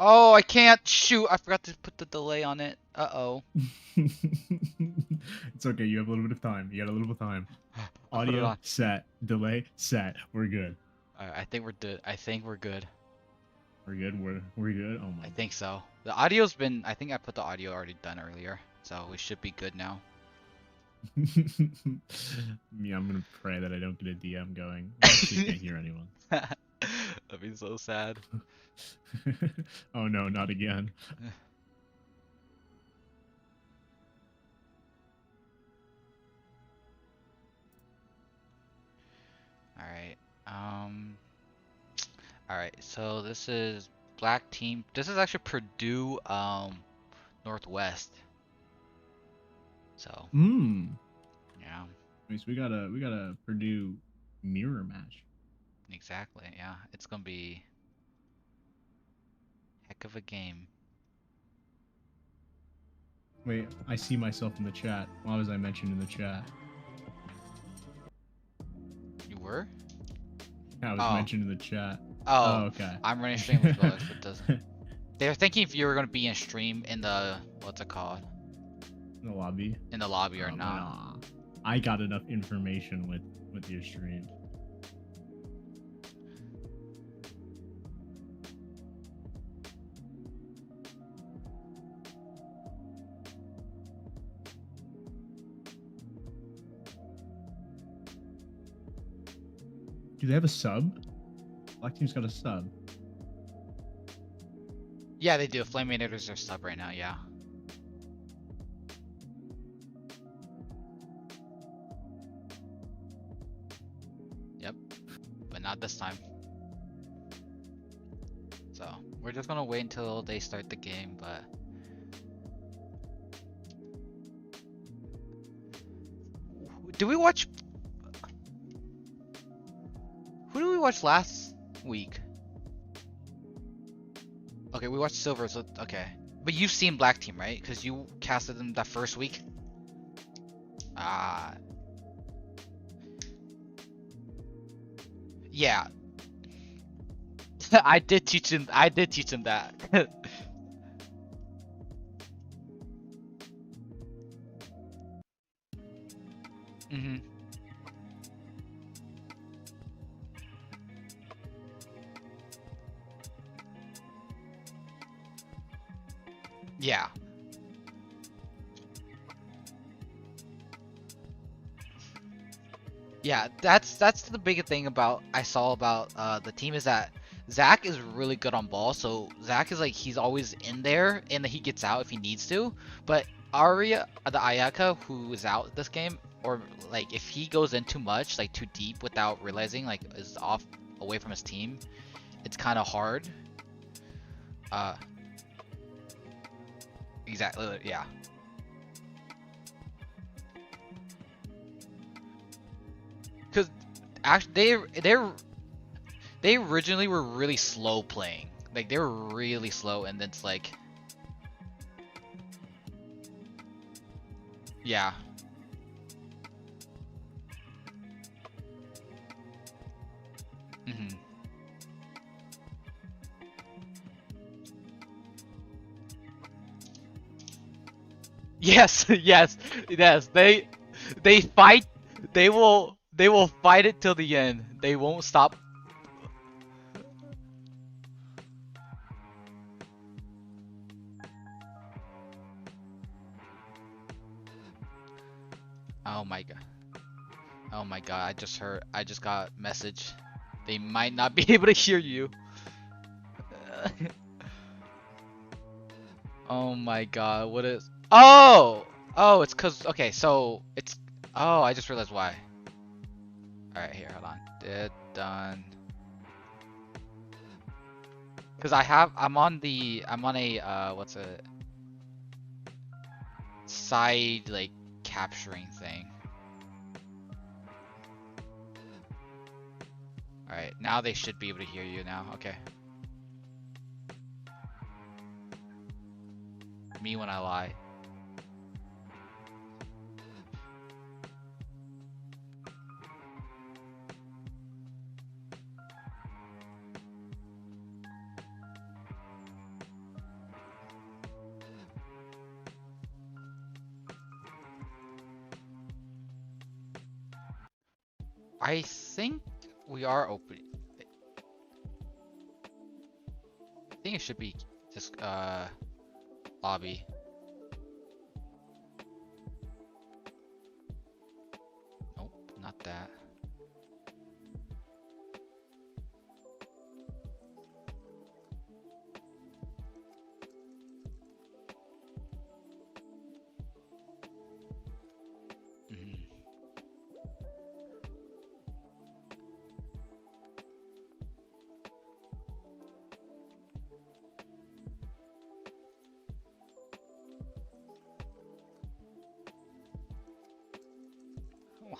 Oh, I can't shoot. I forgot to put the delay on it. Uh-oh. It's okay. You have a little bit of time. You got a little bit of time. I put it Audio on. set. Delay set. We're good. Alright, I think we're good. I think we're good. We're good. We're good. Oh my I think so. The audio's been, I think I put the audio already done earlier, so we should be good now. god. Yeah, I'm gonna pray that I don't get a DM going. I actually can't hear anyone. That'd be so sad. Oh no, not again. Alright. Um Alright, so this is black team. This is actually Purdue Northwest. So, Hmm. yeah, So we got a Purdue mirror match. exactly. Yeah, it's gonna be heck of a game. Wait, I see myself in the chat. Why was I mentioned in the chat? You were? I was Oh. mentioned in the chat. Oh, Oh, okay. I'm running stream with Felix, but doesn't. They were thinking if you were gonna be in stream in the what's it called? In the lobby. In the lobby or But not. nah, I got enough information with your stream. Do they have a sub? Black team's got a sub. Yeah, they do. Flaminators are sub right now, yeah. Yep. But not this time. So we're just gonna wait until they start the game, but do we watch who did we watch last week? Okay, we watched Silver, so okay. But you've seen Black Team, right? Because you casted them that first week. Ah, yeah. I did teach him. I did teach him that. hmm Yeah. Yeah, that's the big thing about I saw about the team is that Zach is really good on ball. So Zach is like he's always in there and he gets out if he needs to. But Arya, the Ayaka who is out this game, or like if he goes in too much, like too deep without realizing, like is off away from his team, it's kind of hard. Uh, exactly. Yeah. Because actually they originally were really slow playing. Like they were really slow, and then it's like, yeah, hmm yes, yes, yes. They fight. They will fight it till the end. They won't stop. Oh my god. Oh my god. I just heard. I just got a message. They might not be able to hear you. Oh my god. What is? Oh. Oh, it's cause. Okay, so it's. Oh, I just realized why. All right, here, hold on. Did done. Cause I'm on the, I'm on a, what's a side like capturing thing. All right, now they should be able to hear you now. Okay. Me when I lie. I think we are open. I think it should be just lobby. Nope, not that.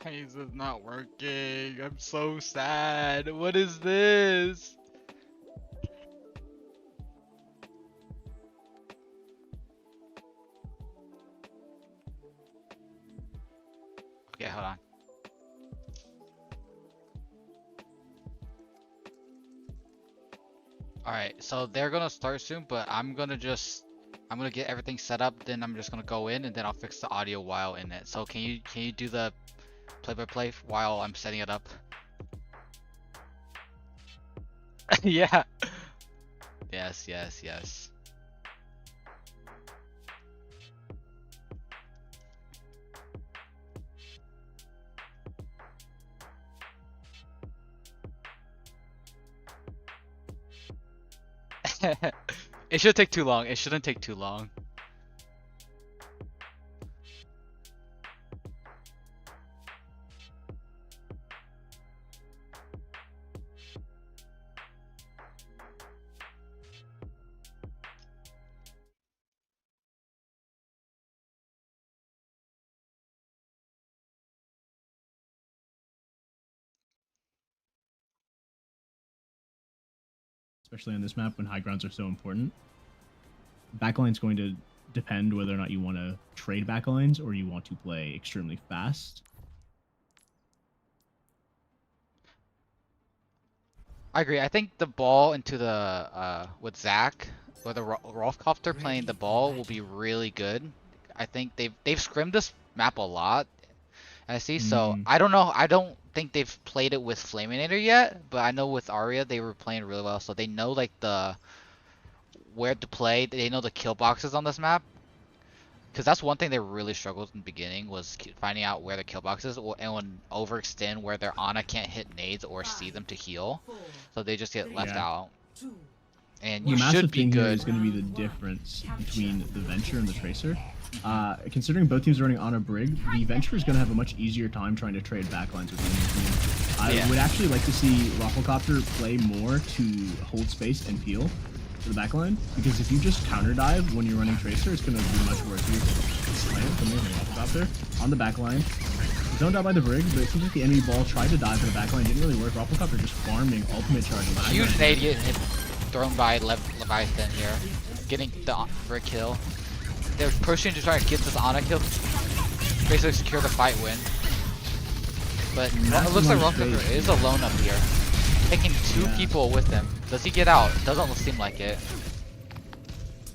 Why is this not working? I'm so sad. What is this? Okay, hold on. Alright, so they're gonna start soon, but I'm gonna get everything set up, then I'm just gonna go in and then I'll fix the audio while in it. So can you do the play-by-play while I'm setting it up? Yeah. Yes, yes, yes. It should take too long. It shouldn't take too long. Especially on this map when high grounds are so important. Backline's going to depend whether or not you want to trade backlines or you want to play extremely fast. I agree. I think the ball into the with Zach or the Rolfcopter playing the ball will be really good. I think they've scrimmed this map a lot. I see. So I don't know. I don't think they've played it with Flaminator yet, but I know with Arya they were playing really well. So they know like the where to play. They know the kill boxes on this map. Because that's one thing they really struggled in the beginning was finding out where the kill boxes and when overextend where their Ana can't hit nades or see them to heal, so they just get left out. And you should be good. Is going to be the difference between the Venture and the Tracer. Considering both teams are running on a Brig, the Venture is going to have a much easier time trying to trade backlines with the enemy team. I would actually like to see Rafflecopter play more to hold space and peel for the backline, because if you just counter dive when you're running Tracer, it's going to be much worse. You slam from the Rafflecopter on the backline. Zoned out by the Brig, but it seems like the enemy ball tried to dive to the backline, didn't really work. Rafflecopter just farming ultimate charge. Huge nade get thrown by Leviathan here, getting the Brig kill. They're pushing to try to get this Ana kill, basically secure the fight win. But it looks like Rafflecopter is alone up here, taking two people with him. Does he get out? Doesn't seem like it.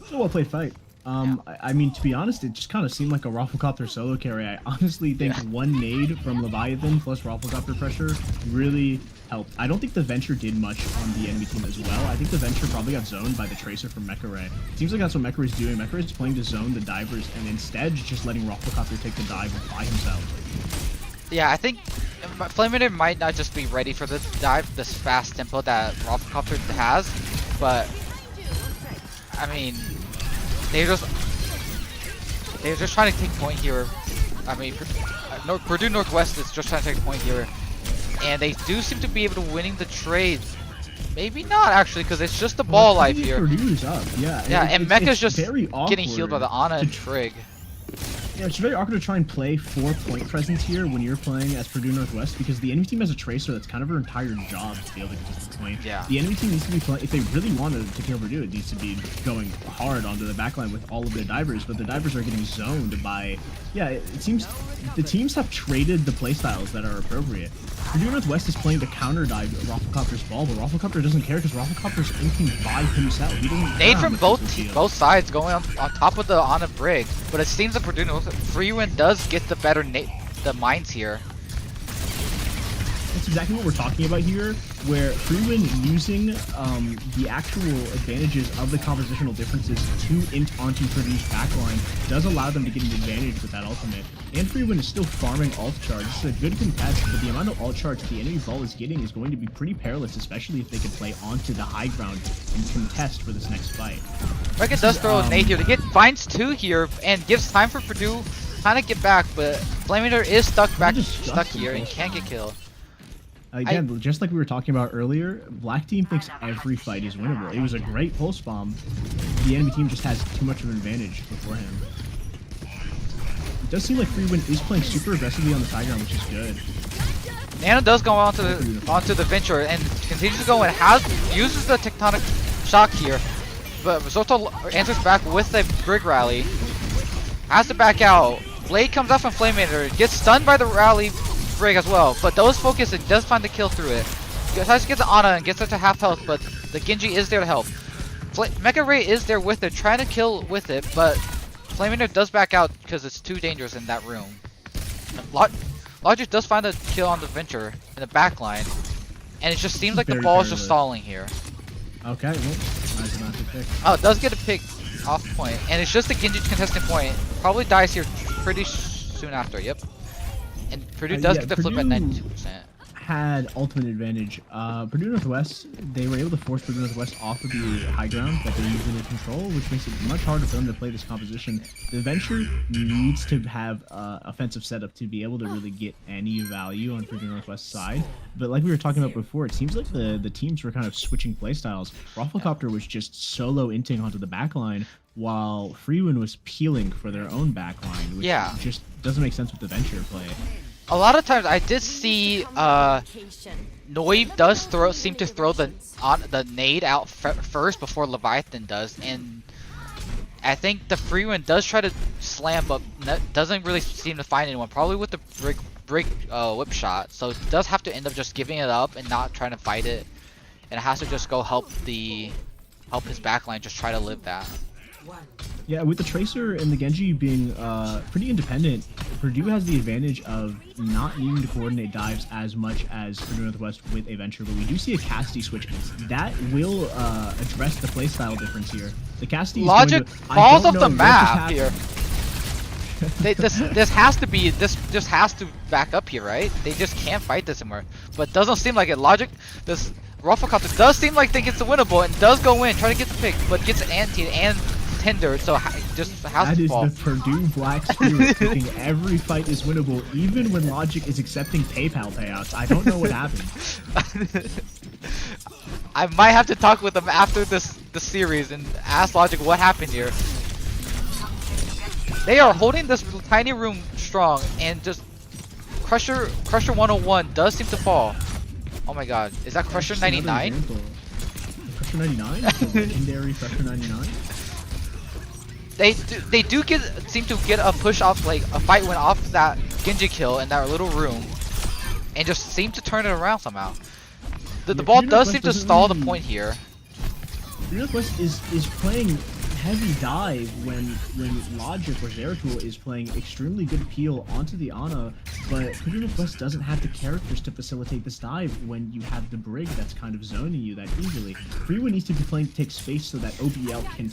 It's a well-played fight. I mean, to be honest, it just kind of seemed like a Rafflecopter solo carry. I honestly think one nade from Leviathan plus Rafflecopter pressure really helped. I don't think the Venture did much on the enemy team as well. I think the Venture probably got zoned by the Tracer from Mecha Ray. Seems like that's what Mecha Ray's doing. Mecha Ray's playing to zone the divers and instead just letting Rafflecopter take the dive by himself. Yeah, I think Flaminator might not just be ready for this dive, this fast tempo that Rafflecopter has, but I mean, they're just trying to take point here. I mean, Purdue Northwest is just trying to take point here, and they do seem to be able to winning the trade. Maybe not actually, because it's just the ball life here. Purdue's up, yeah. And Mecha's just getting healed by the Ana and Trig. Yeah, it's very awkward to try and play 4-point presence here when you're playing as Purdue Northwest, because the enemy team has a Tracer that's kind of her entire job to be able to get to the point. Yeah. The enemy team needs to be playing, if they really want to kill Purdue, it needs to be going hard onto the backline with all of their divers, but the divers are getting zoned by, yeah, it seems the teams have traded the playstyles that are appropriate. Purdue Northwest is playing to counter dive Rafflecopter's ball, but Rafflecopter doesn't care because Rafflecopter's inking by himself. He doesn't nade from both sides going on top of the Ana Brig, but it seems that Purdue Northwest Freewind does get the better the mines here. That's exactly what we're talking about here, where Freewin using the actual advantages of the compositional differences to int onto Purdue's backline does allow them to get an advantage with that ultimate. And Freewin is still farming ult charge. This is a good contest, but the amount of ult charge that the enemy ball is getting is going to be pretty perilous, especially if they can play onto the high ground and contest for this next fight. Reckon does throw a nade here. They finds 2 here and gives time for Purdue kind of get back, but Flaminator is stuck here and can't get killed. Again, just like we were talking about earlier, Black Team thinks every fight is winnable. It was a great pulse bomb. The enemy team just has too much of an advantage beforehand. It does seem like Freewin is playing super aggressively on the side ground, which is good. Nano does go onto the Venture and continues to go and uses the tectonic shock here, but Risotto answers back with a Brig Rally. Has to back out. Blade comes up from Flaminator, gets stunned by the Rally Brig as well, but those focus and does find the kill through it. Decides to get the Ana and gets her to half health, but the Genji is there to help. Mecha Ray is there with it, trying to kill with it, but Flaminator does back out because it's too dangerous in that room. Logic does find a kill on the Venture in the back line, and it just seems like the ball is just stalling here. Okay, well, nice enough to pick. Oh, it does get a pick off point, and it's just a Genji contesting point. Probably dies here pretty soon after, yep. And Purdue does get the flip at 92%. Had ultimate advantage. Purdue Northwest, they were able to force Purdue Northwest off of the high ground that they usually control, which makes it much harder for them to play this composition. The Venture needs to have offensive setup to be able to really get any value on Purdue Northwest's side. But like we were talking about before, it seems like the teams were kind of switching playstyles. Rafflecopter was just solo inting onto the backline, while Freewin was peeling for their own backline, which just doesn't make sense with the Venture play. A lot of times I did see Noive does seem to throw the nade out first before Leviathan does, and I think the Freewin does try to slam, but doesn't really seem to find anyone. Probably with the Brig whip shot, so it does have to end up just giving it up and not trying to fight it, and it has to just go help his backline just try to live that. Yeah, with the Tracer and the Genji being pretty independent, Purdue has the advantage of not needing to coordinate dives as much as Purdue Northwest with a Venture, but we do see a Cassidy switch. That will address the playstyle difference here. The Cassidy Logic falls off the map here. This just has to back up here, right? They just can't fight this anymore. But doesn't seem like it. Logic, this Rafflecopter does seem like think it's winnable and does go in, try to get the pick, but gets anti and tender, so just has to fall. That is the Purdue Black Spirit thinking every fight is winnable, even when Logic is accepting PayPal payouts. I don't know what happened. I might have to talk with them after the series and ask Logic what happened here. They are holding this tiny room strong, and just Crusher 101 does seem to fall. Oh my god, is that Crusher 99? Crusher 99? The legendary Crusher 99? They do seem to get a push off, like a fight win off that Genji kill in that little room, and just seem to turn it around somehow. The ball does seem to stall the point here. Northwest is playing heavy dive when Logic or Zeratul is playing extremely good peel onto the Ana, but Purdue Northwest doesn't have the characters to facilitate this dive when you have the Brig that's kind of zoning you that easily. Freewin needs to be playing to take space so that OBL can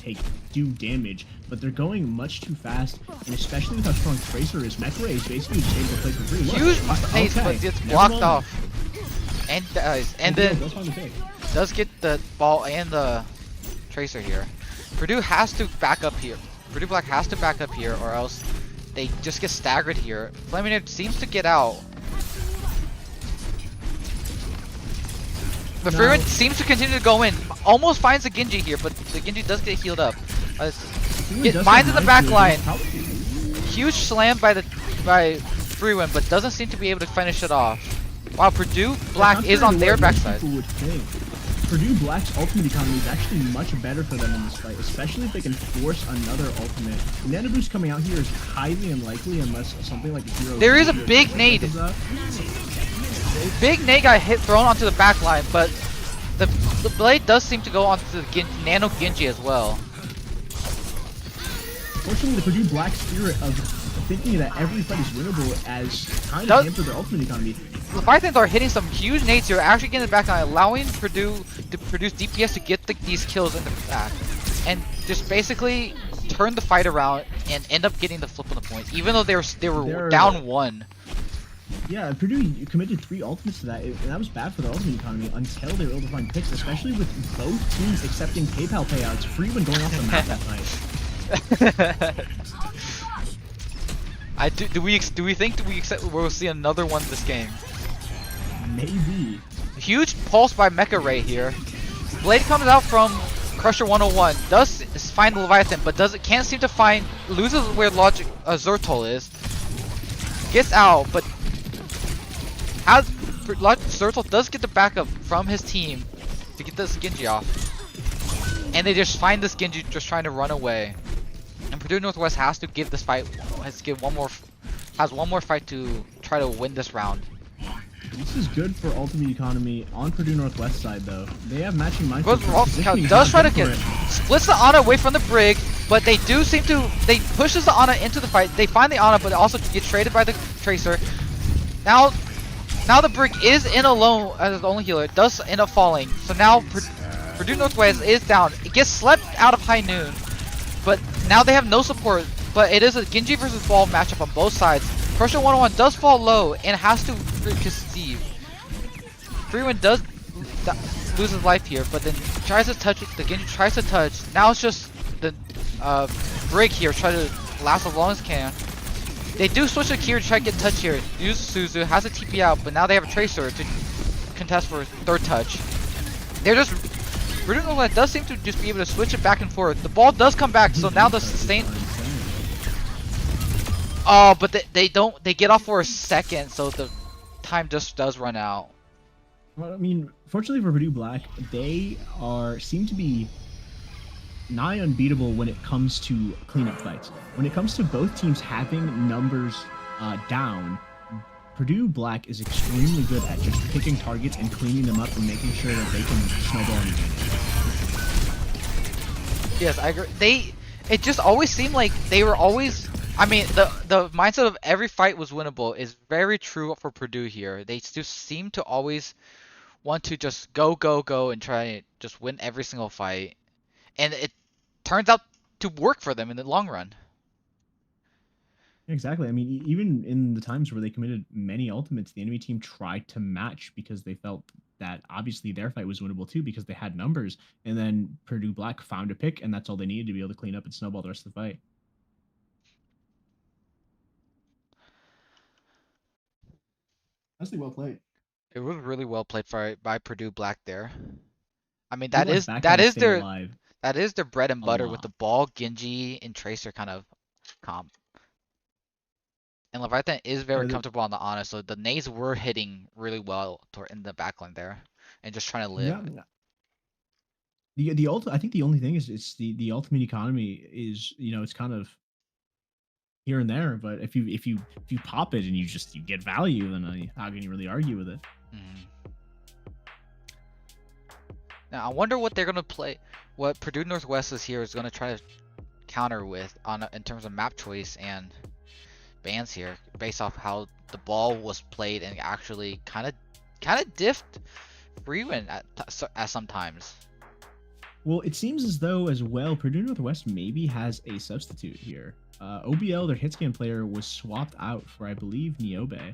do damage, but they're going much too fast, and especially with how strong Tracer is, Mekray is basically just able to play for free. Huge space, but gets blocked off. And then does get the ball and the Tracer here. Purdue has to back up here. Purdue Black has to back up here, or else they just get staggered here. Flaminator seems to get out. The Freewin seems to continue to go in. Almost finds the Genji here, but the Genji does get healed up. Finds in the back line. Huge slam by Freewin, but doesn't seem to be able to finish it off. Wow, Purdue Black is on their backside. Purdue Black's ultimate economy is actually much better for them in this fight, especially if they can force another ultimate. Nano Boost coming out here is highly unlikely unless something like a hero. There is a big nade. Big nade got thrown onto the back line, but the blade does seem to go onto the Nano Genji as well. Fortunately, the Purdue Black spirit of thinking that every fight is winnable as kind of hamper their ultimate economy. Leviathans are hitting some huge nades here, actually getting the back line, allowing Purdue to produce DPS to get these kills in the back, and just basically turn the fight around and end up getting the flip on the points, even though they were down 1. Yeah, Purdue committed 3 ultimates to that, and that was bad for their ultimate economy until they were able to find picks, especially with both teams accepting PayPal payouts, Freeman going off the map that night. Do we think we'll see another one this game? Maybe. Huge pulse by Mecha Ray here. Blade comes out from Crusher 101, does find the Leviathan, but can't seem to find, loses where Logic Zertol is. Gets out, but Zertol does get the backup from his team to get this Genji off. And they just find this Genji just trying to run away. And Purdue Northwest has to give this fight, has one more fight to try to win this round. This is good for ultimate economy on Purdue Northwest side though. They have matching mindset. Does try to get splits the Ana away from the Brig, but they do seem to pushes the Ana into the fight. They find the Ana, but also get traded by the Tracer. Now the Brig is in alone as the only healer. It does end up falling. So now Purdue Northwest is down. It gets slept out of High Noon, but now they have no support. But it is a Genji versus Ball matchup on both sides. Crusher 101 does fall low and has to concede. Freeman does lose his life here, but then tries to touch it. The Genji tries to touch. Now it's just the Brig here try to last as long as can. They do switch to Kira to try to get touch here. Use Suzu, has a TP out, but now they have a Tracer to contest for 3rd touch. They're just Purdue does seem to just be able to switch it back and forth. The ball does come back, so now the sustain. Oh, but they don't. They get off for a second, so the time just does run out. Well, I mean, fortunately for Purdue Black, they seem to be nigh unbeatable when it comes to cleanup fights. When it comes to both teams having numbers down, Purdue Black is extremely good at just picking targets and cleaning them up and making sure that they can snowball anything. Yes, I agree. It just always seemed like they were always. I mean, the mindset of every fight was winnable is very true for Purdue here. They just seem to always want to just go and try and just win every single fight, and it turns out to work for them in the long run. Exactly. I mean, even in the times where they committed many ultimates, the enemy team tried to match because they felt that obviously their fight was winnable too because they had numbers, and then Purdue Black found a pick, and that's all they needed to be able to clean up and snowball the rest of the fight. Honestly, well played. It was really well played by Purdue Black there. I mean, that is their bread and butter with the Ball, Genji, and Tracer kind of comp. And Leviathan is very comfortable on the Ana, so the nades were hitting really well in the backline there, and just trying to live. Yeah. I think the only thing is it's the ultimate economy is, you know, it's kind of here and there, but if you pop it and you get value, then how can you really argue with it? Now I wonder what they're gonna play, what Purdue Northwest is gonna try to counter with in terms of map choice and bans here, based off how the Ball was played and actually kind of diffed Freeman at sometimes. Well, it seems as though as well Purdue Northwest maybe has a substitute here. OBL, their hitscan player, was swapped out for, I believe, Niobe,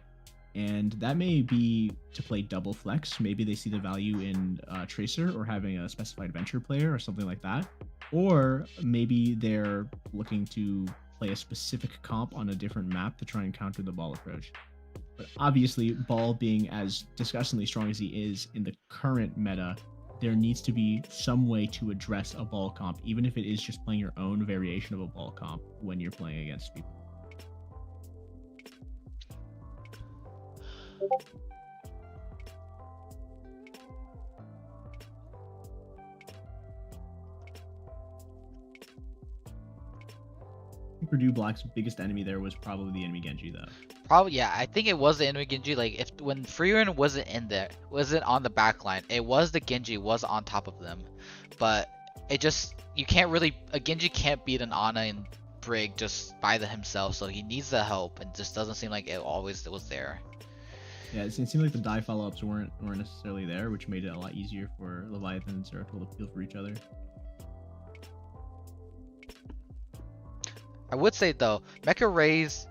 and that may be to play double flex. Maybe they see the value in Tracer or having a specified venture player or something like that, or maybe they're looking to play a specific comp on a different map to try and counter the Ball approach. But obviously, Ball being as disgustingly strong as he is in the current meta, there needs to be some way to address a Ball comp, even if it is just playing your own variation of a Ball comp when you're playing against people. Purdue Black's biggest enemy there was probably the enemy Genji, though. Probably, yeah. I think it was the enemy Genji. Like, when Freeman wasn't on the back line, it was the Genji was on top of them. But it just, you can't really, a Genji can't beat an Ana in Brig just by himself, so he needs the help, and just doesn't seem like it always was there. Yeah, it seemed like the die follow-ups weren't necessarily there, which made it a lot easier for Leviathan and Zeratul to feel for each other. I would say though, Mecha Ray's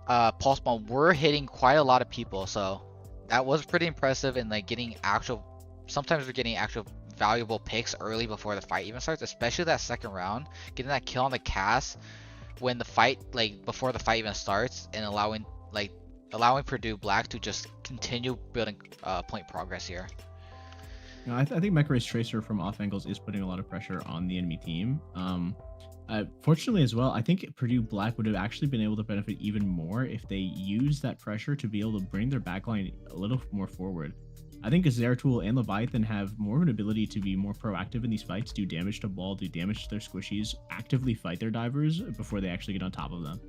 pulse bomb were hitting quite a lot of people, so that was pretty impressive. And like getting actual, sometimes we're getting actual valuable picks early before the fight even starts, especially that second round, getting that kill on the cast when the fight, like before the fight even starts, and allowing Purdue Black to just continue building point progress here. You know, I think Mecha Ray's Tracer from off angles is putting a lot of pressure on the enemy team. Fortunately as well, I think Purdue Black would have actually been able to benefit even more if they used that pressure to be able to bring their backline a little more forward. I think Zeratul and Leviathan have more of an ability to be more proactive in these fights, do damage to ball, do damage to their squishies, actively fight their divers before they actually get on top of them.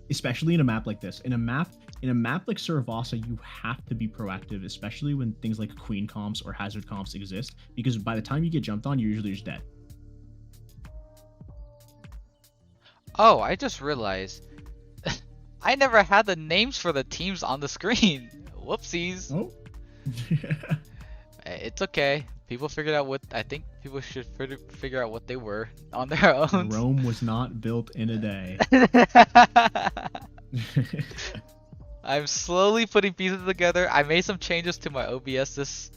Especially in a map like this. In a map like Saravasa, you have to be proactive, especially when things like Queen comps or Hazard comps exist, because by the time you get jumped on, you're usually just dead. Oh, I just realized I never had the names for the teams on the screen. Whoopsies. Oh. It's okay. People figured out what, I think people should figure out what they were on their own. Rome was not built in a day. I'm slowly putting pieces together. I made some changes to my OBS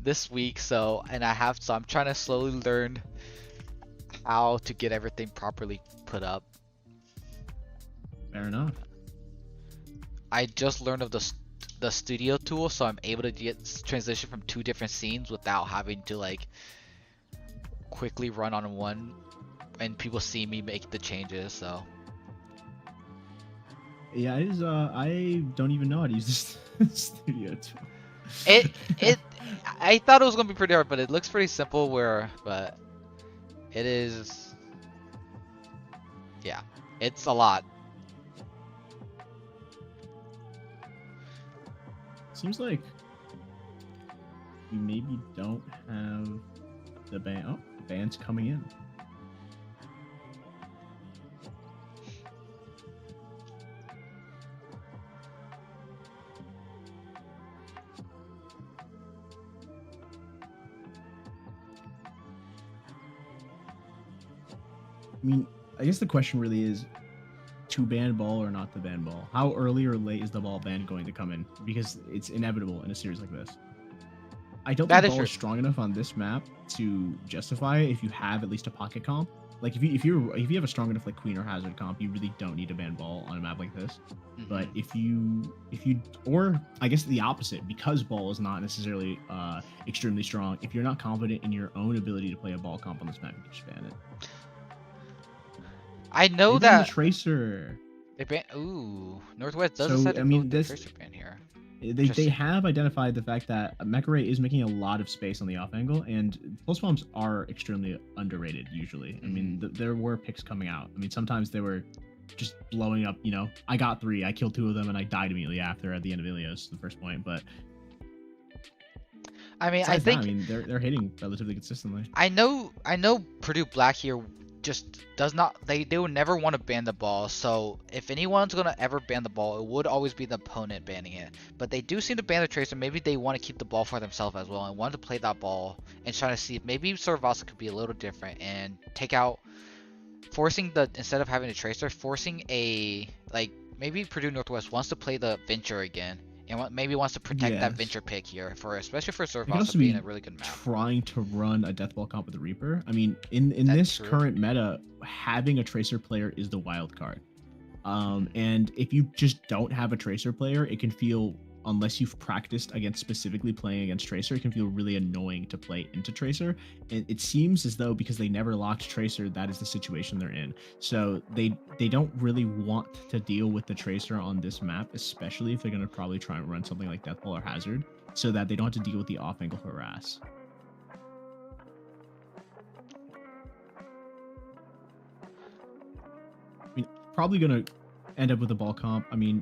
this week, so I'm trying to slowly learn how to get everything properly put up. Fair enough. I just learned of the studio tool, so I'm able to transition from 2 different scenes without having to like quickly run on one and people see me make the changes. So yeah, it is. I don't even know how to use this studio tool. I thought it was gonna be pretty hard, but it looks pretty simple. But it is. Yeah, it's a lot. Seems like we maybe don't have the band. Oh, the band's coming in. I mean, I guess the question really is, to ban ball or not to ban ball? How early or late is the ball ban going to come in? Because it's inevitable in a series like this. I don't think ball is strong enough on this map to justify it if you have at least a pocket comp. Like if you have a strong enough like Queen or Hazard comp, you really don't need to ban ball on a map like this. Mm-hmm. But if you or I guess the opposite, because ball is not necessarily extremely strong, if you're not confident in your own ability to play a ball comp on this map, you can just ban it. I know that the Tracer. They ban. Ooh, Northwest does. So I mean, this Tracer ban here. They have identified the fact that Mecha Ray is making a lot of space on the off angle, and pulse bombs are extremely underrated usually. I mean, there were picks coming out. I mean, sometimes they were just blowing up. You know, I got 3, I killed 2 of them, and I died immediately after at the end of Ilios, the first point. But I mean, I think they're hitting relatively consistently. I know Purdue Black here just does not, they would never want to ban the ball. So if anyone's gonna ever ban the ball, it would always be the opponent banning it. But they do seem to ban the Tracer. Maybe they want to keep the ball for themselves as well and want to play that ball and try to see if maybe Saravasa could be a little different and take out, forcing the, instead of having a Tracer, forcing a, like maybe Purdue Northwest wants to play the Venture again and maybe wants to protect that Venture pick here, for especially for Saravasa being a really good map. Trying to run a Deathball comp with the Reaper. I mean, in this current meta, having a Tracer player is the wild card. And if you just don't have a Tracer player, it can feel, unless you've practiced against specifically playing against Tracer, it can feel really annoying to play into Tracer. And it seems as though because they never locked Tracer, that is the situation they're in. So they don't really want to deal with the Tracer on this map, especially if they're going to probably try and run something like Deathball or Hazard, so that they don't have to deal with the off-angle harass. I mean, probably going to end up with a ball comp. I mean,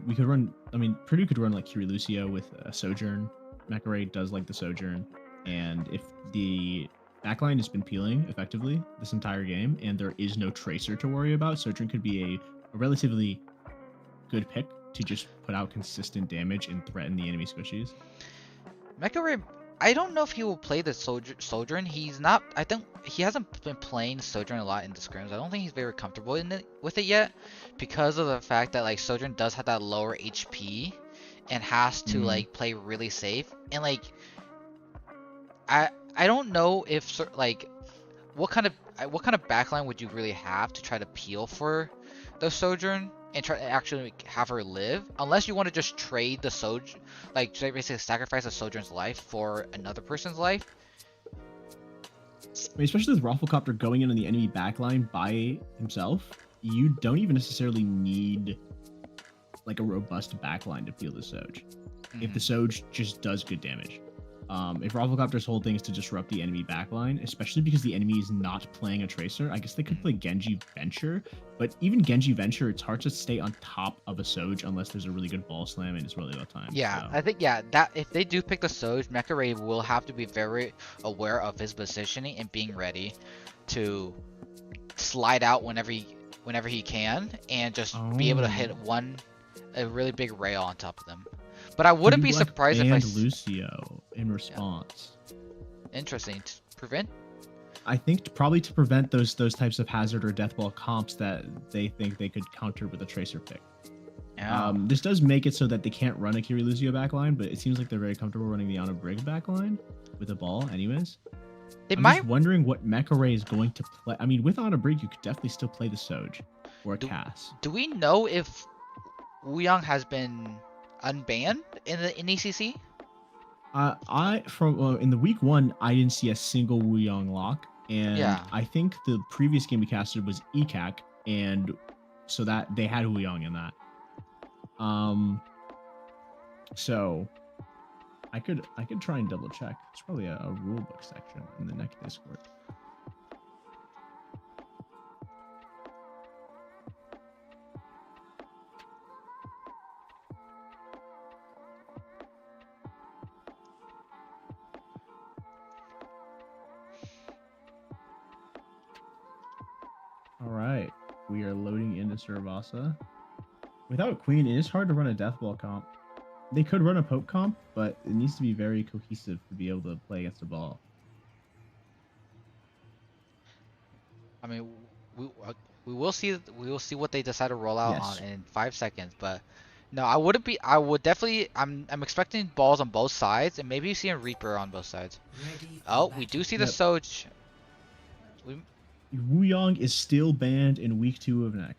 Purdue could run like Kiri Lucio with a Sojourn. Mecha Ray does like the Sojourn, and if the backline has been peeling effectively this entire game, and there is no tracer to worry about. Sojourn could be a relatively good pick to just put out consistent damage and threaten the enemy squishies. Mecha Ray, I don't know if he will play the Sojourn. He's not. I think he hasn't been playing Sojourn a lot in the scrims. I don't think he's very comfortable with it yet, because of the fact that like Sojourn does have that lower HP, and has to like play really safe. And like, I don't know if like what kind of backline would you really have to try to peel for the Sojourn and try to actually have her live, unless you want to just trade the Sojourn, like basically sacrifice the Sojourn's life for another person's life. I mean, especially with Rafflecopter going in on the enemy backline by himself, you don't even necessarily need like a robust backline to peel the Soj. If the Soj just does good damage. If Rafflecopter's whole thing is to disrupt the enemy backline, especially because the enemy is not playing a Tracer, I guess they could play Genji Venture, but even Genji Venture, it's hard to stay on top of a Soj unless there's a really good ball slam and it's really low time. Yeah, so. I think, that if they do pick the Soj, Mecha Ray will have to be very aware of his positioning and being ready to slide out whenever he can, and just be able to hit a really big rail on top of them. But I wouldn't be surprised if I Lucio in response. Yeah. Interesting. To prevent? I think probably to prevent those types of hazard or deathball comps that they think they could counter with a Tracer pick. Yeah. This does make it so that they can't run a Kiri Lucio backline, but it seems like they're very comfortable running the Ana Brig backline with a ball anyways. I'm just wondering what Mecha Ray is going to play. I mean, with Ana Brig, you could definitely still play the Soj or a Cass. Do we know if Wuyong has been unbanned in the NECC? In the week 1, I didn't see a single Wuyong lock, and I think the previous game we casted was ECAC, and so that they had Wuyong in that. So I could try and double check. It's probably a rulebook section in the NECC Discord. Alright, we are loading into Cervasa. Without Queen, it is hard to run a Deathball comp. They could run a Poke comp, but it needs to be very cohesive to be able to play against the ball. I mean, we will see what they decide to roll out on in 5 seconds, but no, I would definitely, I'm expecting balls on both sides, and maybe you see a Reaper on both sides. Oh, we do see the Soj. Wuyong is still banned in week 2 of NECC.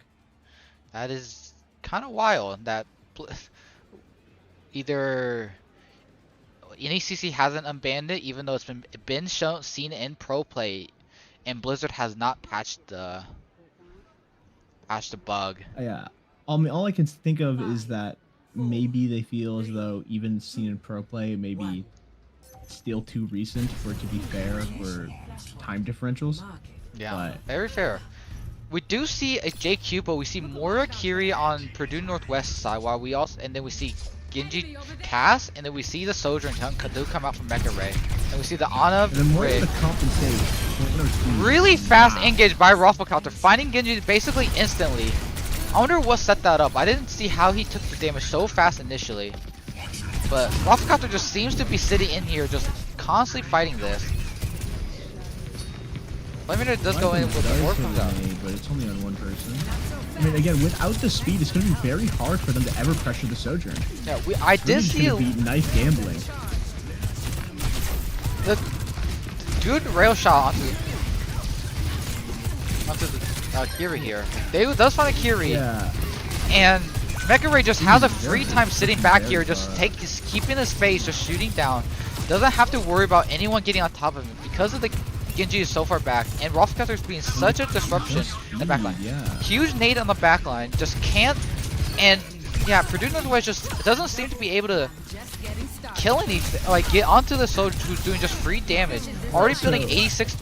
That is kind of wild that either NECC hasn't unbanned it, even though it's been seen in pro play, and Blizzard has not patched the bug. Yeah, all I can think of is that maybe they feel as though even seen in pro play, maybe still too recent for it to be fair for time differentials. Yeah, very fair. We do see a JQ, but we see more Kiri on Purdue Northwest side, while we also, and then we see Genji Cass, and then we see the Soldier and Kadu come out from Mecha Ray, and we see the Ana Brig. Really fast engage by Rafflecopter, finding Genji basically instantly. I wonder what set that up. I didn't see how he took the damage so fast initially, but Rafflecopter just seems to be sitting in here, just constantly fighting this. Flaminator does go in with the orb comes out. But it's only on one person. I mean, again, without the speed, it's going to be very hard for them to ever pressure the Sojourn. Yeah, I did see it. Be knife gambling. The good rail shot onto the Kiri here. They does find a Kiri, and Mecha Ray just has a free time sitting back here, just keeping his face, just shooting down. Doesn't have to worry about anyone getting on top of him because of the Genji is so far back, and Rafflecopter is being such a disruption in the backline. Huge nade on the backline, just can't, and yeah, Purdue Northwest just doesn't seem to be able to kill anything, like get onto the Soj, who's doing just free damage. Already building 86,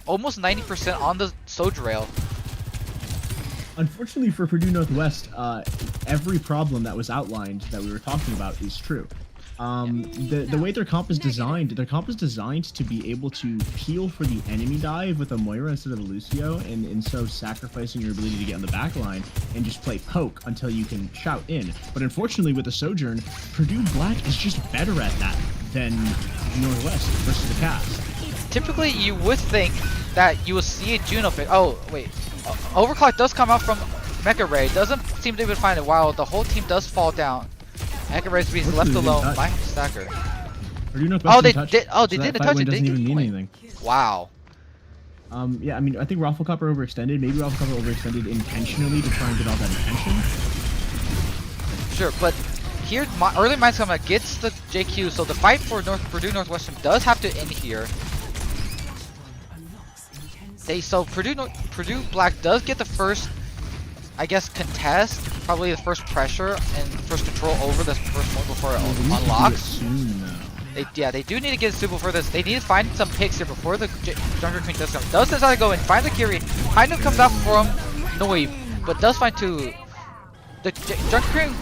almost 90% on the Soj rail. Unfortunately for Purdue Northwest, every problem that was outlined that we were talking about is true. The way their comp is designed, to be able to peel for the enemy dive with a Moira instead of a Lucio, and so sacrificing your ability to get on the back line and just play poke until you can shout in. But unfortunately, with the Sojourn, Purdue Black is just better at that than Northwest versus the cast. Typically, you would think that you would see a Juno pick. Oh wait, Overclock does come out from Mecha Ray. Doesn't seem to even find it. While the whole team does fall down. Mecha Ray's being left alone by Stacker. Oh, they did. Oh, they didn't touch it. Doesn't even mean anything. Wow. Yeah, I mean, I think Rafflecopper overextended. Maybe Rafflecopper overextended intentionally to try and get all that attention. Sure, but here, early Mind's coming gets the JQ, so the fight for Purdue Northwestern does have to end here. So Purdue Black does get the first, I guess, contest, probably the first pressure and first control over this first point before it unlocks. They do need to get super for this. They need to find some picks here before the Junker Queen does come. Does decide to go in, find the Kiri. Kind of comes out from Noi, but does find two. The Junker Queen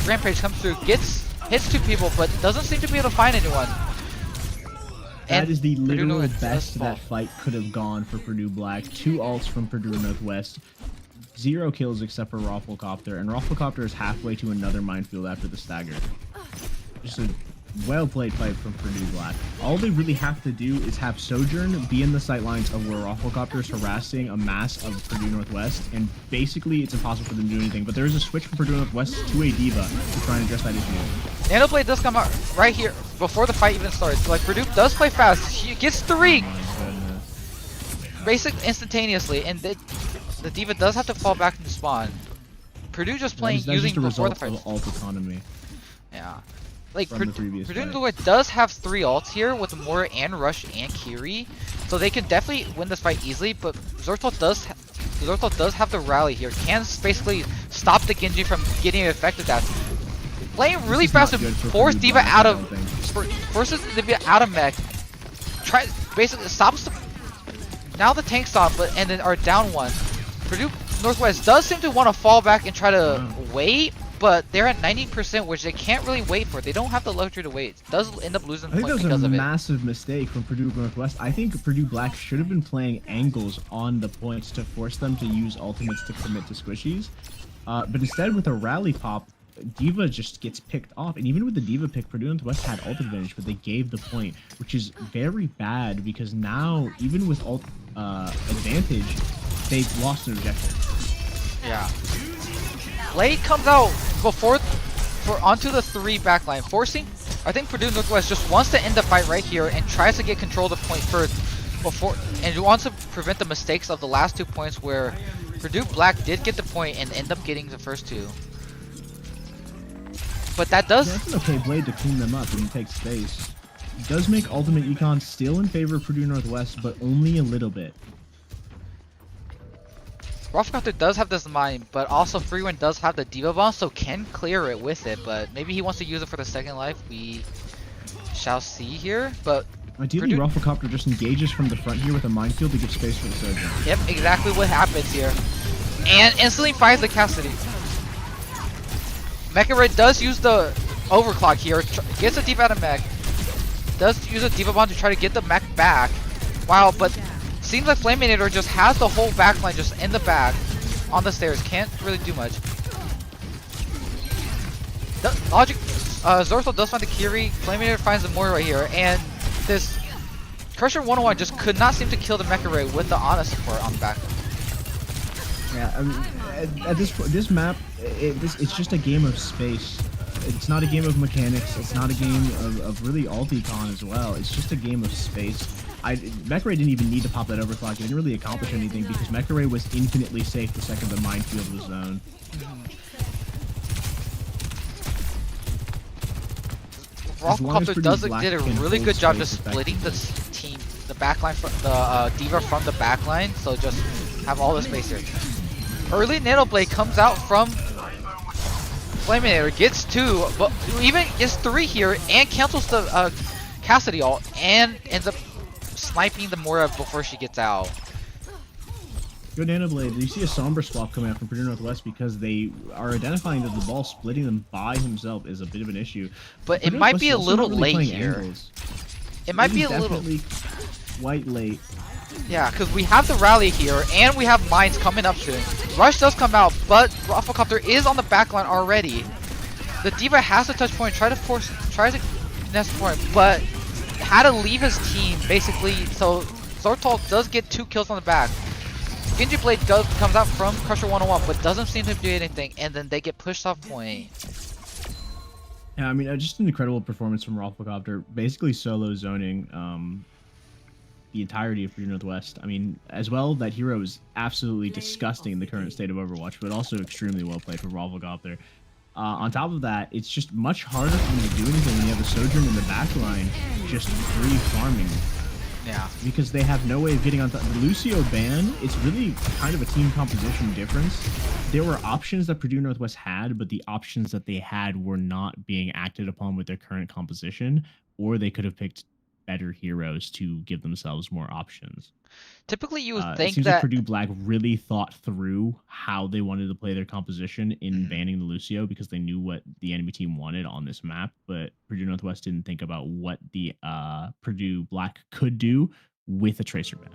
Rampage comes through, hits two people, but doesn't seem to be able to find anyone. That is the literal best that fight could have gone for Purdue Black. 2 ults from Purdue Northwest. 0 kills except for Rafflecopter, and Rafflecopter is halfway to another minefield after the stagger. Just a well-played fight from Purdue Black. All they really have to do is have Sojourn be in the sightlines of where Rafflecopter is harassing a mass of Purdue Northwest, and basically it's impossible for them to do anything. But there is a switch from Purdue Northwest to a D.Va to try and address that issue. Nanoblade does come out right here before the fight even starts. Like, Purdue does play fast. She gets 3! Basically instantaneously, and the D.Va does have to fall back into spawn. Purdue just playing using just a before the fight. Of ult economy. Yeah. Like, Purdue fight. does have 3 ults here with Moira and Rush and Kiri, so they can definitely win this fight easily, but Zorthal does have the rally here. Can basically stop the Genji from getting affected that. Playing really fast to force D.Va out of mech. Basically stops the. Now the tank stop, and then are down 1. Purdue Northwest does seem to want to fall back and try to wait, but they're at 90%, which they can't really wait for. They don't have the luxury to wait. It does end up losing points because of it. I think that was a massive mistake from Purdue Northwest. I think Purdue Black should have been playing angles on the points to force them to use ultimates to commit to squishies. But instead, with a rally pop, D.Va just gets picked off. And even with the D.Va pick, Purdue Northwest had ult advantage, but they gave the point, which is very bad because now, even with ult advantage, they've lost an objective. Yeah. Blade comes out onto the 3 backline, forcing. I think Purdue Northwest just wants to end the fight right here and tries to get control of the point first and wants to prevent the mistakes of the last 2 points where Purdue Black did get the point and end up getting the first 2. But that does. That's an okay Blade to clean them up and take space. It does make ultimate econ still in favor of Purdue Northwest, but only a little bit. Rafflecopter does have this in mind, but also Freewind does have the D.Va bomb, so can clear it with it, but maybe he wants to use it for the second life. We shall see here, but ideally Rafflecopter just engages from the front here with a minefield to give space for the Sojourn. Yep, exactly what happens here. And instantly finds the Cassidy. Mecha Red does use the overclock here, gets a D.Va out of mech, does use a D.Va bomb to try to get the mech back. Wow, but seems like Flaminator just has the whole backline just in the back on the stairs. Can't really do much. Zorthal does find the Kiri. Flaminator finds the Moira right here, and this Crusher 101 just could not seem to kill the Mecha Ray with the Ana support on the back. Yeah, I mean, at this map, it's just a game of space. It's not a game of mechanics. It's not a game of really ult econ as well. It's just a game of space. Mecha Ray didn't even need to pop that overclock. It didn't really accomplish anything because Mecha Ray was infinitely safe the second the minefield was zoned. Rafflecopter did a really good job just splitting the team, the backline, the D.Va from the backline, so just have all the space here. Early Nanoblade comes out from Flaminator, gets 2, but even gets 3 here, and cancels the Cassidy ult, and ends up sniping the Moira before she gets out. Go Nanoblade. You see a Somber swap coming out from Purdue Northwest because they are identifying that the ball splitting them by himself is a bit of an issue. But it Purdue might Northwest be is a also little not really late playing here. angles. It might be a little. Definitely quite late. Yeah, because we have the rally here, and we have mines coming up soon. Rush does come out, but Rafflecopter is on the back line already. The D.Va has the touch point, tries to nest point, but had to leave his team basically. So Zortal does get 2 kills on the back. Genji Blade comes out from Crusher 101, but doesn't seem to do anything, and then they get pushed off point. Yeah, I mean, just an incredible performance from Rafflecopter, basically solo zoning the entirety of Purdue Northwest. I mean, as well, that hero is absolutely disgusting in the current state of Overwatch, but also extremely well played for Rafflecopter. On top of that, it's just much harder for them to do anything when you have a Sojourn in the backline just free farming. Yeah. Because they have no way of getting on top. The Lucio ban, it's really kind of a team composition difference. There were options that Purdue Northwest had, but the options that they had were not being acted upon with their current composition, or they could have picked better heroes to give themselves more options. Typically, you would It think seems that like Purdue Black really thought through how they wanted to play their composition in banning the Lucio because they knew what the enemy team wanted on this map, but Purdue Northwest didn't think about what the Purdue Black could do with a Tracer ban.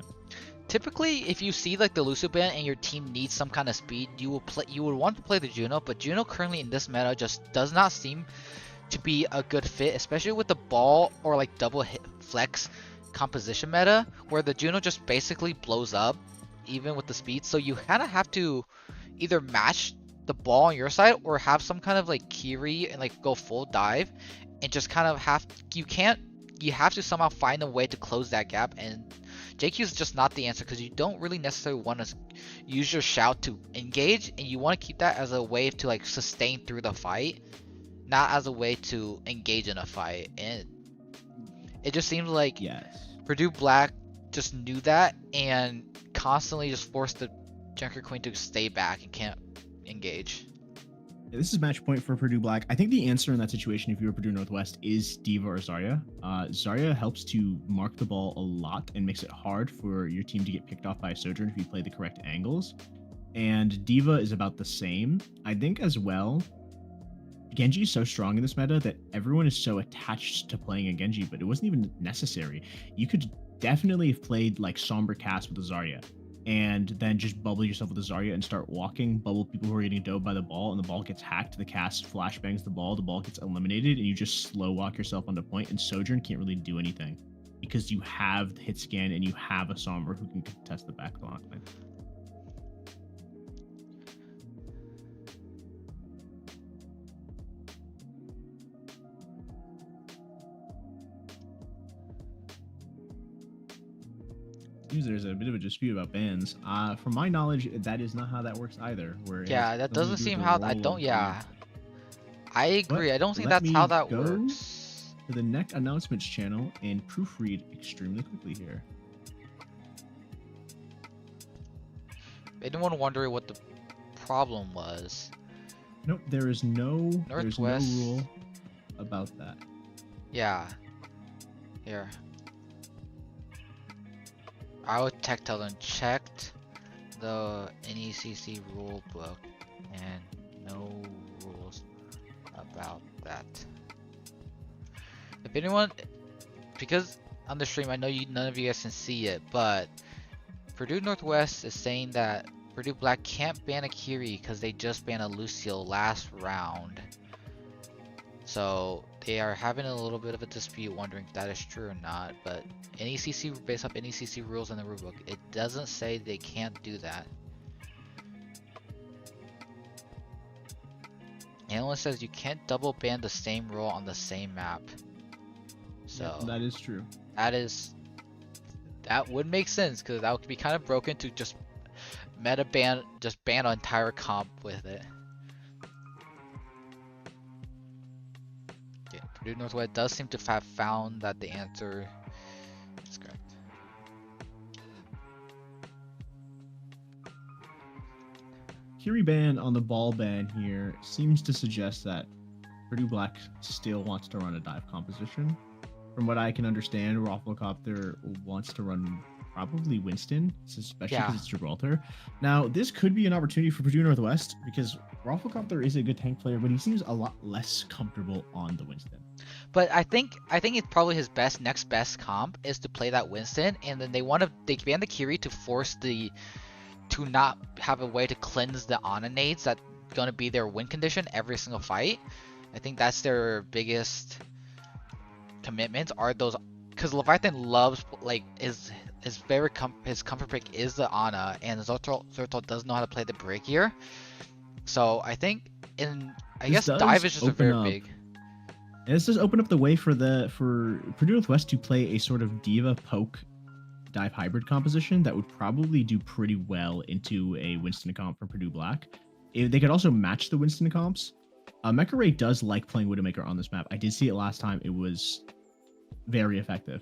typically, if you see like the Lucio ban and your team needs some kind of speed, you would want to play the Juno, but Juno currently in this meta just does not seem to be a good fit, especially with the ball or like double hit flex composition meta where the Juno just basically blows up even with the speed. So you kind of have to either match the ball on your side or have some kind of like Kiri and like go full dive and just kind of you have to somehow find a way to close that gap, and JQ is just not the answer because you don't really necessarily want to use your shout to engage, and you want to keep that as a way to like sustain through the fight, not as a way to engage in a fight. And it just seems like Purdue Black just knew that and constantly just forced the Junker Queen to stay back and can't engage. Yeah, this is match point for Purdue Black. I think the answer in that situation, if you were Purdue Northwest, is D.Va or Zarya. Zarya helps to mark the ball a lot and makes it hard for your team to get picked off by a Sojourn if you play the correct angles. And D.Va is about the same. I think as well, Genji is so strong in this meta that everyone is so attached to playing a Genji, but it wasn't even necessary. You could definitely have played like Somber Cast with a Zarya, and then just bubble yourself with a Zarya and start walking, bubble people who are getting dove by the ball, and the ball gets hacked, the cast flashbangs the ball gets eliminated, and you just slow walk yourself onto point, and Sojourn can't really do anything because you have the hit scan and you have a Somber who can contest the back line. There's a bit of a dispute about bans. From my knowledge, that is not how that works either. Yeah, that doesn't seem how. I don't. Yeah, I agree. But I don't think that's how that go works. To the NECC announcements channel and proofread extremely quickly here. Anyone wondering what the problem was? Nope, there is no Northwest. rule about that. Yeah. Here. Our tactile and checked the NECC rule book and no rules about that. If anyone, because on the stream I know none of you guys can see it, but Purdue Northwest is saying that Purdue Black can't ban a Kiri because they just banned a Lucio last round. So they are having a little bit of a dispute, wondering if that is true or not. But NECC, based off NECC rules in the rulebook, it doesn't say they can't do that. It only says you can't double ban the same role on the same map. So yeah, that is true. That would make sense because that would be kind of broken to just meta ban, just ban an entire comp with it. Yeah, Purdue Northwest does seem to have found that the answer is correct. Kiri ban on the ball ban here seems to suggest that Purdue Black still wants to run a dive composition. From what I can understand, Rafflecopter wants to run probably Winston, especially Yeah. because it's Gibraltar. Now, this could be an opportunity for Purdue Northwest because Rafflecopter is a good tank player, but he seems a lot less comfortable on the Winston. But I think it's probably his next best comp is to play that Winston, and then they ban the Kiri to force to not have a way to cleanse the Ononades that's gonna be their win condition every single fight. I think that's their biggest commitments are those, because Leviathan loves his comfort pick is the Ana, and Zertal does know how to play the break here. So I think I guess dive is just a very big. And this does open up the way for Purdue Northwest to play a sort of diva poke dive hybrid composition that would probably do pretty well into a Winston comp for Purdue Black. They could also match the Winston comps. Mecha Ray does like playing Widowmaker on this map. I did see it last time. It was very effective.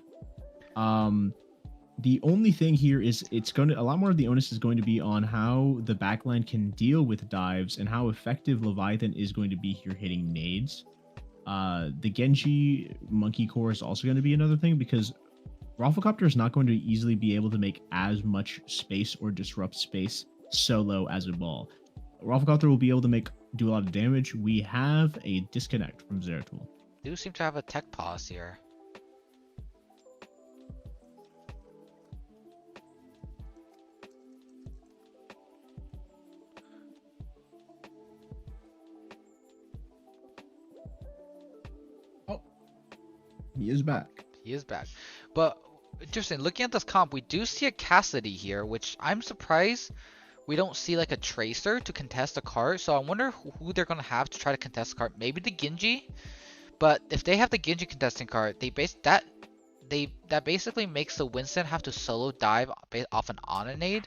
The only thing here is a lot more of the onus is going to be on how the backline can deal with dives and how effective Leviathan is going to be here hitting nades. The Genji Monkey Core is also going to be another thing because Rafflecopter is not going to easily be able to make as much space or disrupt space solo as a ball. Rafflecopter will be able to do a lot of damage. We have a disconnect from Zeratul. Do seem to have a tech pause here. Oh, he is back. He is back. But interesting, looking at this comp, we do see a Cassidy here, which I'm surprised we don't see like a Tracer to contest a cart. So I wonder who they're gonna have to try to contest the cart. Maybe the Genji. But if they have the Genji contesting cart, that basically makes the Winston have to solo dive off an Ononade.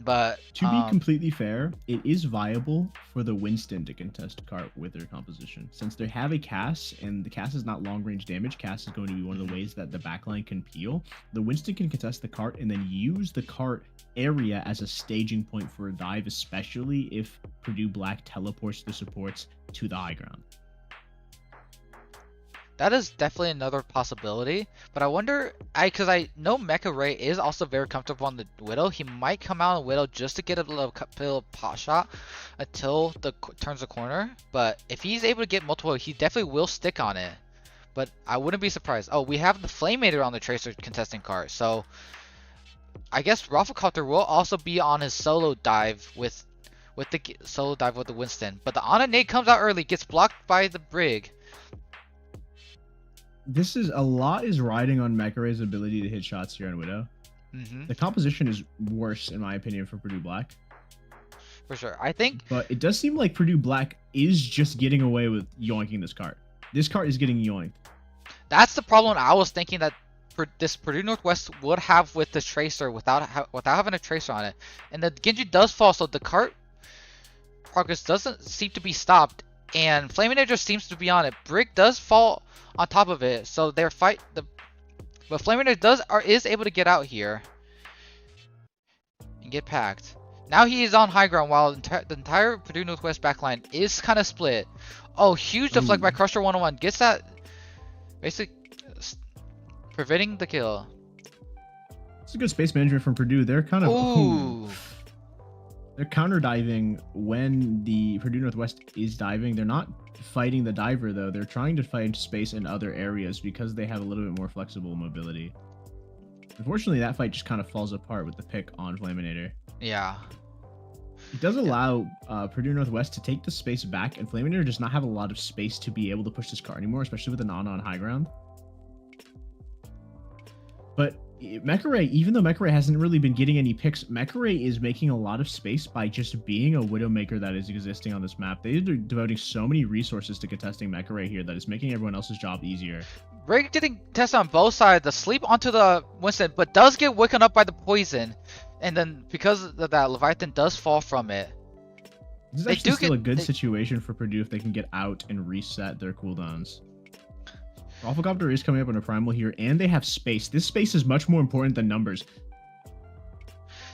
But to be completely fair, it is viable for the Winston to contest cart with their composition. Since they have a Cass, and the Cass is not long range damage, Cass is going to be one of the ways that the backline can peel. The Winston can contest the cart and then use the cart area as a staging point for a dive, especially if Purdue Black teleports the supports to the high ground. That is definitely another possibility, but I wonder, because I know Mecha Ray is also very comfortable on the Widow. He might come out on Widow just to get a little pot shot until turns the corner. But if he's able to get multiple, he definitely will stick on it. But I wouldn't be surprised. Oh, we have the Flameator on the Tracer contesting cart, so I guess Rafflecopter will also be on his solo dive with the Winston. But the Ononade comes out early, gets blocked by the Brig. A lot is riding on Mecha Ray's ability to hit shots here on Widow. The composition is worse, in my opinion, for Purdue Black. For sure. I think... But it does seem like Purdue Black is just getting away with yoinking this cart. This cart is getting yoinked. That's the problem I was thinking that this Purdue Northwest would have with the Tracer without having a Tracer on it. And the Genji does fall, so the cart progress doesn't seem to be stopped. And Flaminator just seems to be on it. Brig does fall on top of it, so their fight but Flaminator is able to get out here and get packed. Now he is on high ground while the entire Purdue Northwest backline is kind of split. Oh, huge deflect by Crusher 101. Gets that, basically preventing the kill. It's a good space management from Purdue. They're kind of... Ooh. They're counter diving when the Purdue Northwest is diving. They're not fighting the diver though. They're trying to find space in other areas because they have a little bit more flexible mobility. Unfortunately, that fight just kind of falls apart with the pick on Flaminator. Yeah. It does allow Purdue Northwest to take the space back, and Flaminator does not have a lot of space to be able to push this car anymore, especially with an on high ground. But Mecha Ray, even though Mecha Ray hasn't really been getting any picks, Mecha Ray is making a lot of space by just being a Widowmaker that is existing on this map. They're devoting so many resources to contesting Mecha Ray here that it's making everyone else's job easier. Ray getting tested on both sides, the sleep onto the Winston, but does get woken up by the poison. And then because of that, Leviathan does fall from it. This is actually still a good situation for Purdue if they can get out and reset their cooldowns. Rafflecopter is coming up on a primal here, and they have space. This space is much more important than numbers.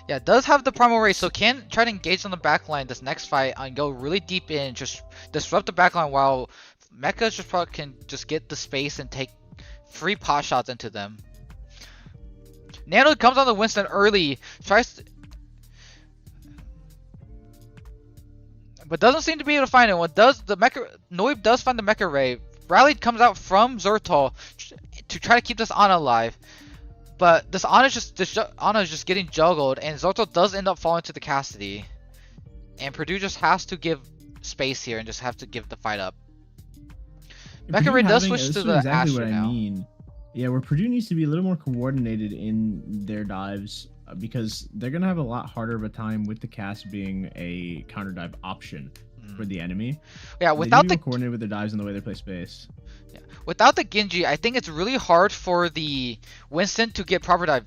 Yeah, it does have the primal race, so can try to engage on the backline this next fight and go really deep in, just disrupt the backline while Mecha just probably can just get the space and take free pot shots into them. Nano comes on the Winston early, but doesn't seem to be able to find it. What does the Mecha? Noib does find the Mecha Ray. Rally comes out from Zertal to try to keep this Ana alive, but this Ana is just getting juggled, and Zertal does end up falling to the Cassidy, and Purdue just has to give space here and just have to give the fight up. Mecha Ray does switch to the Asher now. Yeah, where Purdue needs to be a little more coordinated in their dives because they're going to have a lot harder of a time with the cast being a counter dive option for the enemy. Yeah, without the coordinated with their dives and the way they play space. Yeah, without the Genji, I think it's really hard for the Winston to get proper dive.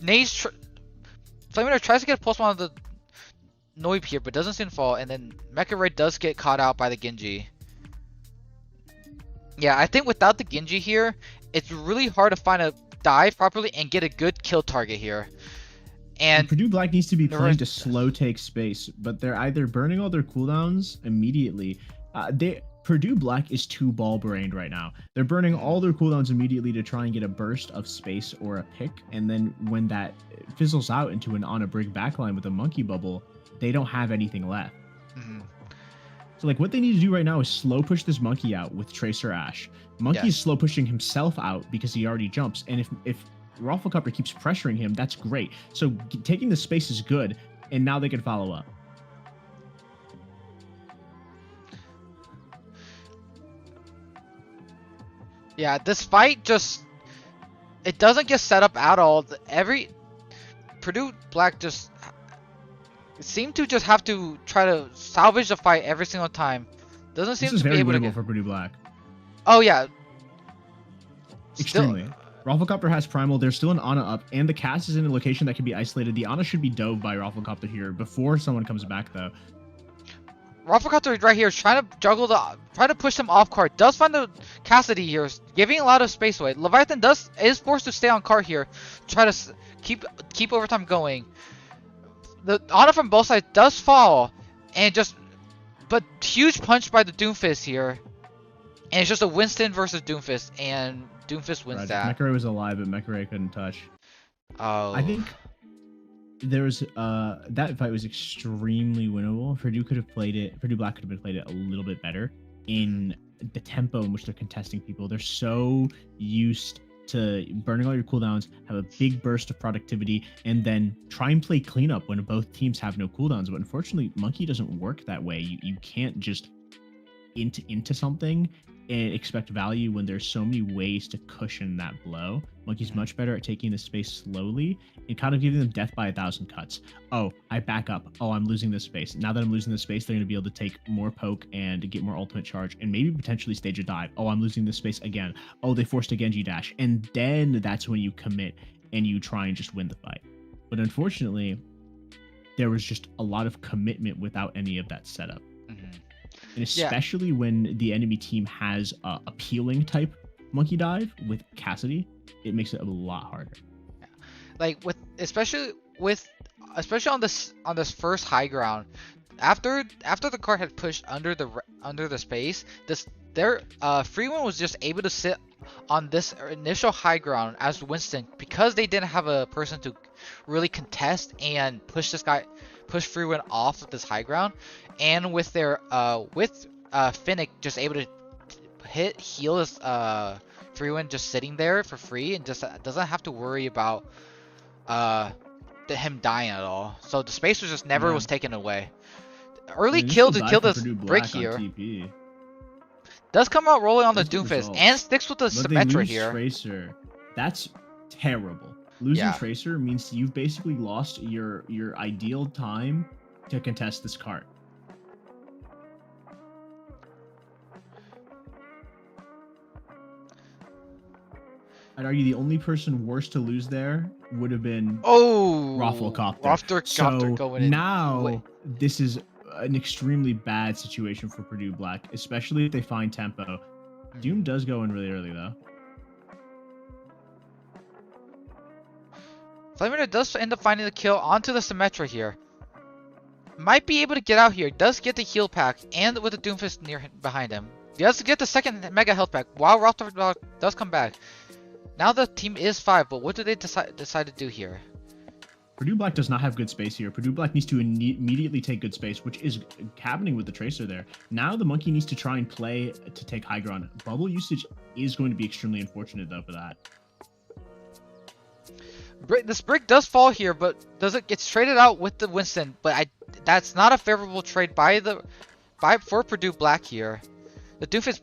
Flaming tries to get a pulse on the Noib here, but doesn't seem to fall, and then Mecha Ray does get caught out by the Genji. Yeah, I think without the Genji here, it's really hard to find a dive properly and get a good kill target here. And Purdue Black needs to be playing to slow take space, but they're either burning all their cooldowns immediately. Purdue Black is too ball brained right now. They're burning all their cooldowns immediately to try and get a burst of space or a pick, and then when that fizzles out into an on a brig backline with a monkey bubble, they don't have anything left. So like what they need to do right now is slow push this monkey out with Tracer Ash. Monkey is slow pushing himself out because he already jumps, and if Rafflecopter keeps pressuring him, that's great. So taking the space is good, and now they can follow up. Yeah, this fight just it doesn't get set up at all. Purdue Black just seem to just have to try to salvage the fight every single time. Doesn't seem to be able to get for Purdue Black. Oh yeah. Extremely. Rafflecopter has Primal, there's still an Ana up, and the cast is in a location that can be isolated. The Ana should be dove by Rafflecopter here before someone comes back though. Rafflecopter right here is trying to try to push them off cart. Does find the Cassidy here, giving a lot of space away. Leviathan is forced to stay on cart here, try to keep overtime going. The Ana from both sides does fall, and but huge punch by the Doomfist here, and it's just a Winston versus Doomfist, and Doomfist wins that. Mecha Ray was alive, but Mecha Ray couldn't touch. Oh. I think there was that fight was extremely winnable. Purdue Black could have played it a little bit better in the tempo in which they're contesting people. They're so used to burning all your cooldowns, have a big burst of productivity, and then try and play cleanup when both teams have no cooldowns. But unfortunately, Monkey doesn't work that way. You can't just into something and expect value when there's so many ways to cushion that blow. Monkey's much better at taking the space slowly and kind of giving them death by 1,000 cuts. Oh, I back up. Oh, I'm losing this space. Now that I'm losing this space, they're going to be able to take more poke and get more ultimate charge and maybe potentially stage a dive. Oh, I'm losing this space again. Oh, they forced a Genji dash. And then that's when you commit and you try and just win the fight. But unfortunately, there was just a lot of commitment without any of that setup. And especially when the enemy team has a appealing type monkey dive with Cassidy, it makes it a lot harder. Yeah. Like especially on this first high ground, after the cart had pushed under the space, their Freeman was just able to sit on this initial high ground as Winston because they didn't have a person to really contest and push Freeman off of this high ground, and with their Finnick just able to heal this Freeman just sitting there for free and just doesn't have to worry about him dying at all. So the space was just never was taken away. Early kill to kill this brick here. Does come out rolling on the Doomfist and sticks with the Symmetra here. Tracer. That's terrible. Losing Tracer means you've basically lost your ideal time to contest this cart. I'd argue the only person worse to lose there would have been Rafflecopter. So going in. Now this is an extremely bad situation for Purdue Black, especially if they find tempo. Doom does go in really early though. Flamer does end up finding the kill onto the Symmetra here. Might be able to get out here. Does get the heal pack and with the Doomfist behind him. He does get the second mega health pack while Rafflecopter does come back. Now the team is 5, but what do they decide to do here? Purdue Black does not have good space here. Purdue Black needs to immediately take good space, which is happening with the Tracer there. Now the Monkey needs to try and play to take high ground. Bubble usage is going to be extremely unfortunate, though, for that. This brick does fall here, but gets traded out with the Winston. But that's not a favorable trade for Purdue Black here. The Doofus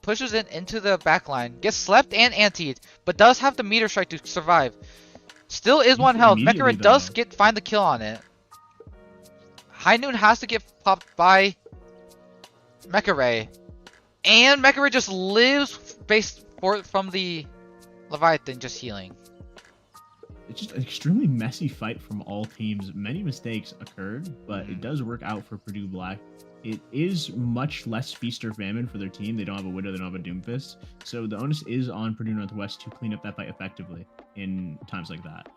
pushes it into the backline, gets slept and antied, but does have the meter strike to survive. Still is 1 health. Mekara does find the kill on it. High Noon has to get popped by Mekara. And Mekara just lives from the Leviathan just healing. It's just an extremely messy fight from all teams. Many mistakes occurred, but it does work out for Purdue Black. It is much less feast or famine for their team. They don't have a Widow, they don't have a Doomfist. So the onus is on Purdue Northwest to clean up that fight effectively in times like that.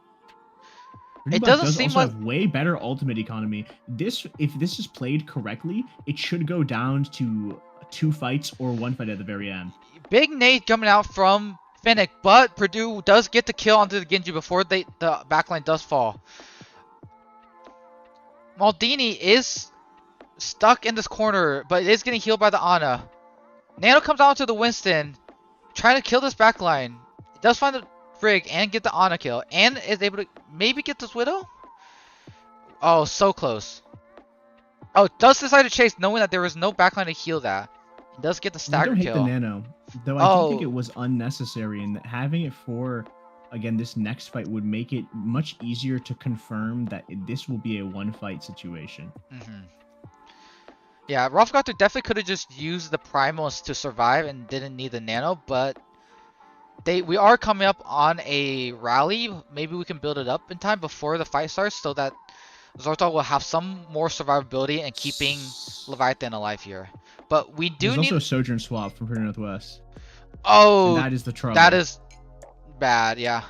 Purdue It Black doesn't seem also like have way better ultimate economy. If this is played correctly, it should go down to 2 fights or 1 fight at the very end. big nade coming out from Fennec, but Purdue does get the kill onto the Genji before the backline does fall. Maldini is stuck in this corner, but is getting healed by the Ana. Nano comes out to the Winston, trying to kill this backline. It does find the Brig and get the Ana kill, and is able to maybe get this Widow? Oh, so close. Oh, does decide to chase, knowing that there is no backline to heal that. It does get the stagger kill. The Nano, though I do think it was unnecessary, and having it for, again, this next fight would make it much easier to confirm that this will be a 1-fight situation. Yeah, Rolfgother definitely could have just used the primals to survive and didn't need the Nano, but we are coming up on a rally. Maybe we can build it up in time before the fight starts so that Zortal will have some more survivability and keeping Leviathan alive here. But we do There's also a Sojourn swap from Purdue Northwest. Oh, and that is the trouble. That is bad, yeah.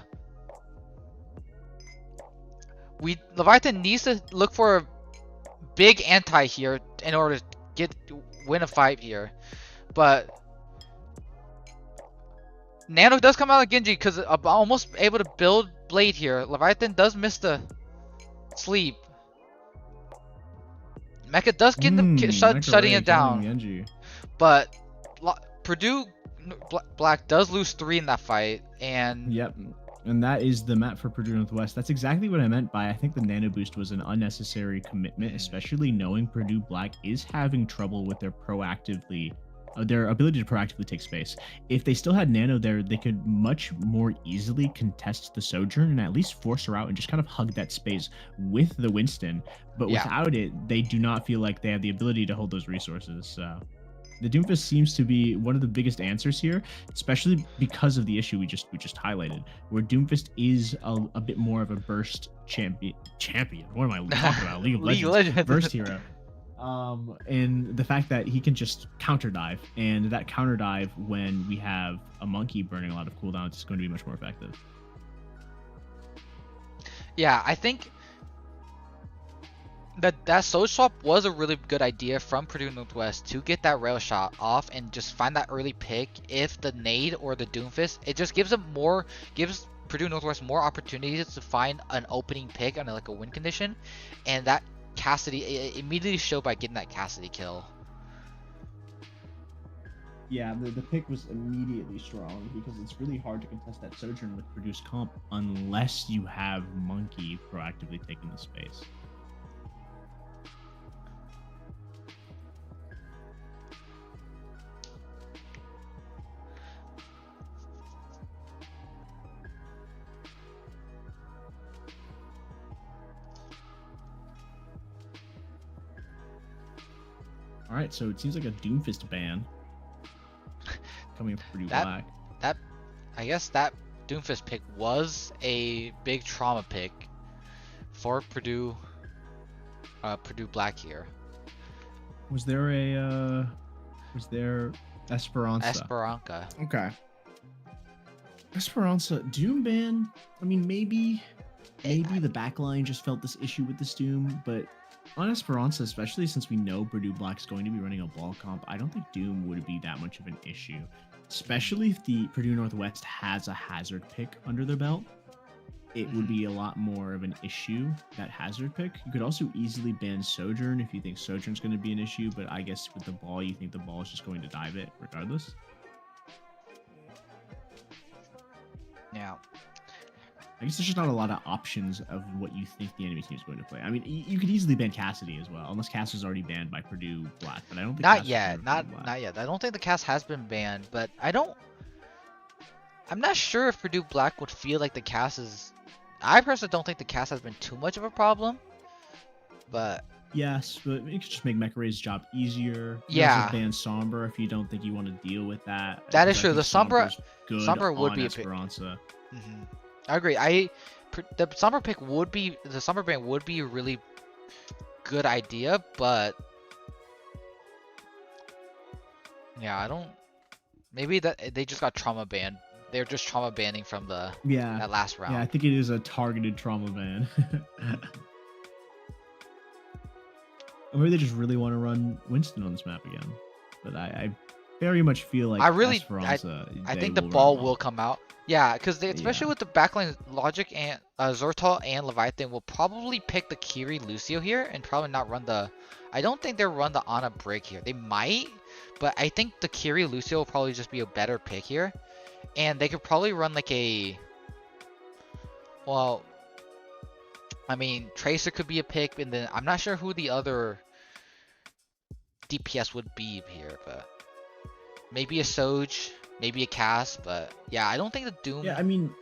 Leviathan needs to look for a big anti here in order to win a fight here. But Nano does come out of Genji because I'm almost able to build Blade here. Leviathan does miss the sleep. Mecha does get shutting it down. But Purdue Black does lose 3 in that fight. And yep. And that is the map for Purdue Northwest. That's exactly what I meant by I think the Nano Boost was an unnecessary commitment, especially knowing Purdue Black is having trouble with their ability to proactively take space. If they still had Nano there, they could much more easily contest the Sojourn and at least force her out and just kind of hug that space with the Winston. But without it, they do not feel like they have the ability to hold those resources. So the Doomfist seems to be one of the biggest answers here, especially because of the issue we just highlighted, where Doomfist is a bit more of a burst champion. What am I talking about? League of Legends. Burst hero. And the fact that he can just counter dive, and that counter dive when we have a Monkey burning a lot of cooldowns is going to be much more effective. Yeah, I think that Soul Swap was a really good idea from Purdue Northwest to get that rail shot off and just find that early pick. If the nade or the Doomfist, it just gives Purdue Northwest more opportunities to find an opening pick on like a win condition, and that Cassidy immediately showed by getting that Cassidy kill. Yeah, the pick was immediately strong because it's really hard to contest that Sojourn with Purdue's comp unless you have Monkey proactively taking the space. All right, so it seems like a Doomfist ban coming from Purdue Black. I guess that Doomfist pick was a big trauma pick for Purdue Black here. Was there Esperanza? Esperanza. Okay. Esperanza Doom ban. I mean, maybe the backline just felt this issue with this Doom, but on Esperanza, especially since we know Purdue Black's going to be running a ball comp, I don't think Doom would be that much of an issue. especially if the Purdue Northwest has a hazard pick under their belt. It would be a lot more of an issue, that hazard pick. You could also easily ban Sojourn if you think Sojourn's going to be an issue, but I guess with the ball, you think the ball is just going to dive it regardless. Yeah. I guess there's just not a lot of options of what you think the enemy team is going to play. I mean, you could easily ban Cassidy as well, unless Cass is already banned by Purdue Black, but I don't think Not Cass yet. Not yet. I don't think the cast has been banned, but I'm not sure if Purdue Black would feel like the cast is. I personally don't think the cast has been too much of a problem, but yes, but it could just make Mecha job easier. You yeah, also ban Sombra if you don't think you want to deal with that. that is true. The Sombra's Sombra would be Esperanza. I agree. The Sombra pick would be the Sombra ban would be a really good idea, but yeah, I don't. Maybe that they just got trauma banned. They're just trauma banning from that last round. Yeah, I think it is a targeted trauma ban. Or maybe they just really want to run Winston on this map again. But I very much feel like Esperanza, I think the ball will come out. Yeah, because especially with the backline Logic and Zortal and Leviathan will probably pick the Kiri Lucio here and probably not run the. I don't think they'll run the Ana break here. They might, but I think the Kiri Lucio will probably just be a better pick here. And they could probably run like a. Well, I mean, Tracer could be a pick, and then I'm not sure who the other DPS would be here, but maybe a Soj, maybe a Cass, but yeah, I don't think the Doom. Yeah, I mean,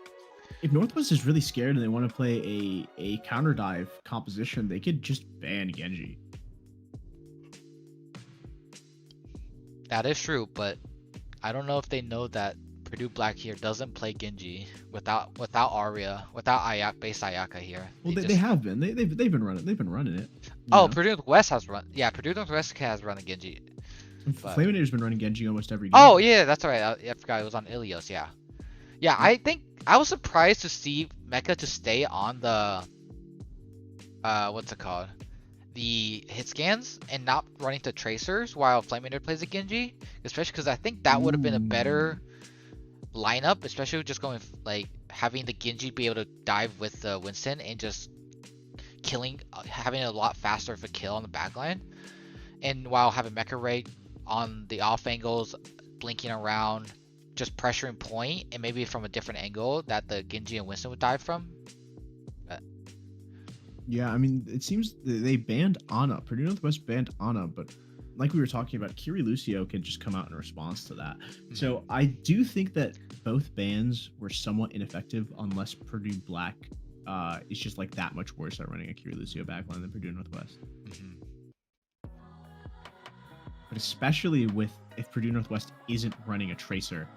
if Northwest is really scared and they want to play a counter dive composition, they could just ban Genji. That is true, but I don't know if they know that Purdue Black here doesn't play Genji without Arya, without base Ayaka here. Well, they have been. They've been running. They've been running it. Oh, Purdue Northwest has run. Yeah, Purdue Northwest has run a Genji. Flaminator's been running Genji almost every game. Oh yeah, that's right. I forgot it was on Ilios. Yeah, yeah. I think I was surprised to see Mecha to stay on the what's it called? The hit scans and not running to tracers while Flaminator plays a Genji, especially because I think that would have been a better lineup, especially just going like having the Genji be able to dive with the Winston and just having a lot faster of a kill on the backline, and while having Mecha Ray on the off angles, blinking around, just pressuring point, and maybe from a different angle that the Genji and Winston would dive from. Yeah, I mean, it seems they banned Ana. Purdue Northwest banned Ana, but like we were talking about, Kiri Lucio can just come out in response to that. So I do think that both bans were somewhat ineffective unless Purdue Black is just like that much worse at running a Kiri Lucio backline than Purdue Northwest. But especially if Purdue Northwest isn't running a Tracer,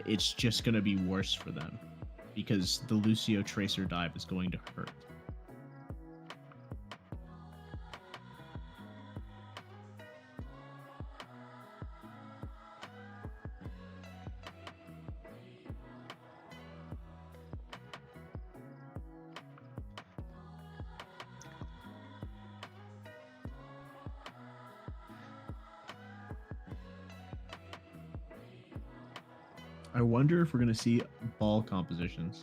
it's just going to be worse for them because the Lucio Tracer dive is going to hurt. I wonder if we're going to see ball compositions.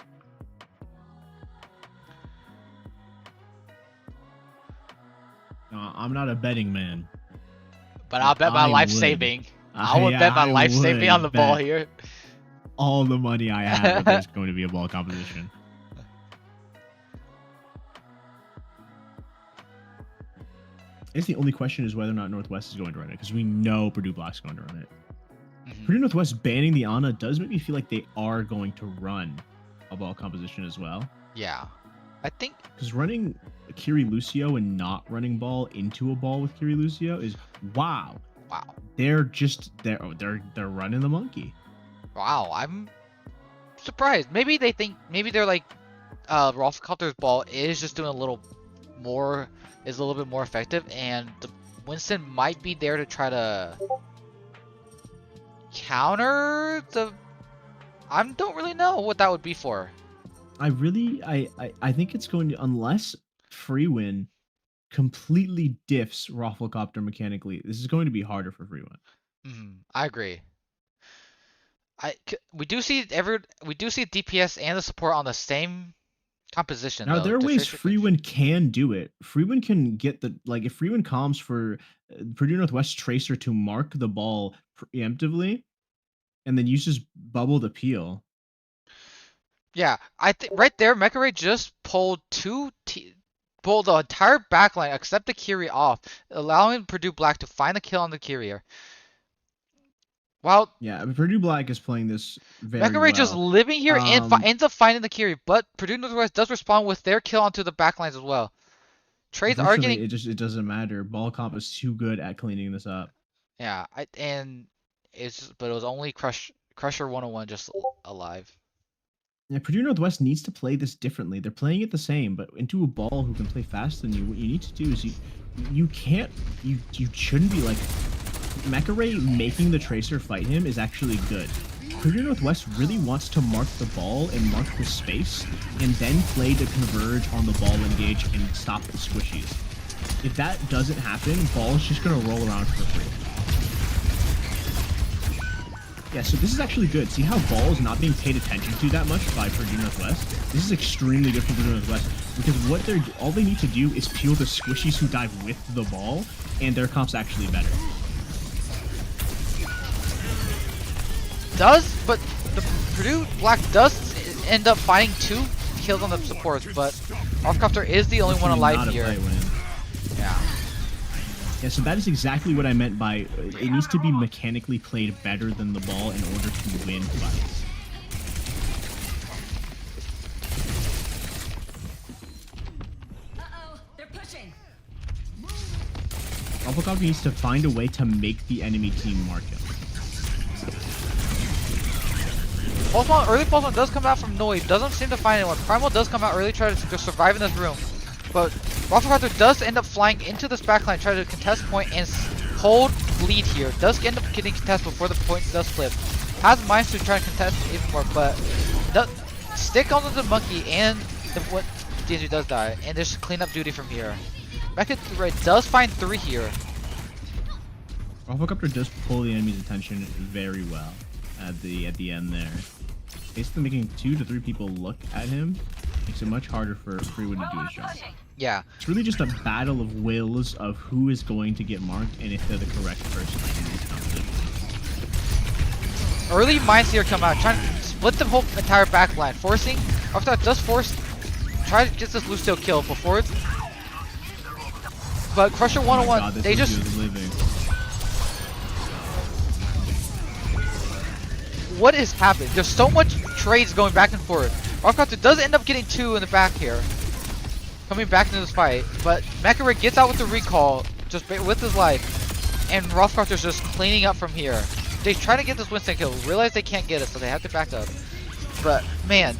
I'm not a betting man. But I'll bet my life saving. I would bet my life saving on the ball here. All the money I have that there's going to be a ball composition. I guess the only question is whether or not Northwest is going to run it, because we know Purdue Black's going to run it. Purdue Northwest banning the Ana does make me feel like they are going to run a ball composition as well. Yeah, I think because running Kiri Lucio and not running ball into a ball with Kiri Lucio is wow. They're running the monkey. Wow, I'm surprised. Maybe they're like Rolfcopter's ball is just doing a little bit more effective, and the Winston might be there to try to counter the. I don't really know what that would be for. I think it's going to, unless Freewin completely diffs Rafflecopter mechanically, this is going to be harder for Freewin. I agree. We do see DPS and the support on the same composition Now though. there are The ways Tracer can- Freewind can do it. Freewind can get the if Freewind comms for Purdue Northwest Tracer to mark the ball preemptively, and then uses bubble to peel. Yeah, I think right there, Mecha Ray just pulled the entire backline except the Kiri off, allowing Purdue Black to find the kill on the Kiri. While Yeah, I mean, Purdue Black is playing this very Mecha Ray just well. living here and ends up finding the Kiri, but Purdue Northwest does respond with their kill onto the backlines as well. Trades are Unfortunately, getting it doesn't matter. Ball comp is too good at cleaning this up. yeah, but it was only Crusher 101 just alive. Yeah, Purdue Northwest needs to play this differently. They're playing it the same, but into a ball who can play faster than you. What you need to do is you shouldn't be like Mecha Ray making the Tracer fight him is actually good. Purdue Northwest really wants to mark the ball and mark the space, and then play to converge on the ball engage and stop the squishies. If that doesn't happen, ball's just gonna roll around for free. Yeah, so this is actually good. See how ball is not being paid attention to that much by Purdue Northwest? This is extremely good for Purdue Northwest because all they need to do is peel the squishies who dive with the ball, and their comp's actually better. But the Purdue Black does end up finding 2 kills on the supports, but Offcopter is the only one alive here. Yeah. Yeah, so that is exactly what I meant by it needs to be mechanically played better than the ball in order to win fights. Uh-oh, they're pushing. Alpha needs to find a way to make the enemy team mark him. Early Pulse One does come out from Noid, doesn't seem to find anyone. Primal does come out early, try to just survive in this room. But Rafflecopter does end up flying into this backline, try to contest point and hold lead here. Does end up getting contest before the point does flip. Has minds to try to contest even more, but stick onto the monkey and what DNG does die, and there's cleanup duty from here. Mecha Ray does find 3 here. Rafflecopter does pull the enemy's attention very well at the end there. Basically making 2 to 3 people look at him makes it much harder for Freewind to do his job. Yeah. It's really just a battle of wills of who is going to get marked and if they're the correct person in this competition. Early mines here come out, trying to split the whole entire backline, forcing. After that, does force. Try to get this Lucio kill before it's. But Crusher 101, God, they just. living. What is happening? There's so much trades going back and forth. Rockcopter does end up getting 2 in the back here. Coming back into this fight. But Mecha Ray gets out with the recall, just with his life. And Rothcopter's just cleaning up from here. They try to get this Winston kill, realize they can't get it, so they have to back up. But man,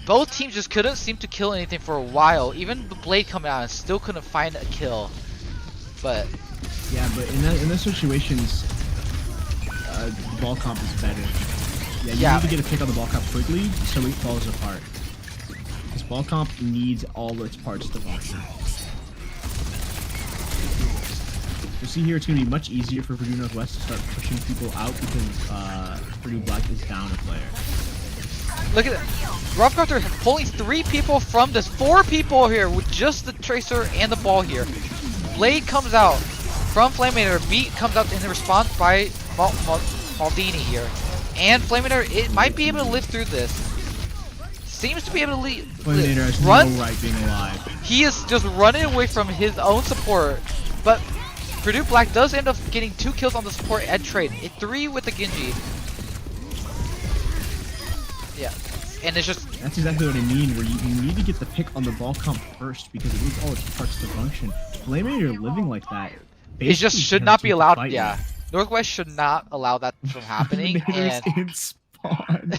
both teams just couldn't seem to kill anything for a while. Even the Blade coming out and still couldn't find a kill. But yeah, but in those situations, the ball comp is better. Yeah, you need to get a pick on the ball comp quickly so it falls apart. This ball comp needs all its parts to function. You see here, it's going to be much easier for Purdue Northwest to start pushing people out because Purdue Black is down a player. look at that. Rothcopter pulling 3 people from this. 4 people here with just the Tracer and the ball here. Blade comes out from Flaminator. Beat comes out in response by Maldini here. And Flaminator, it might be able to live through this. Seems to be able to live. Flaminator has no right being alive. He is just running away from his own support. But Purdue Black does end up getting 2 kills on the support and trade. 3 with the Genji. Yeah. And it's just... That's exactly what I mean, where you need to get the pick on the ball comp first because it needs all its parts to function. Flaminator living like that... It just should not be allowed, yeah. Northwest should not allow that from happening. And in spawn.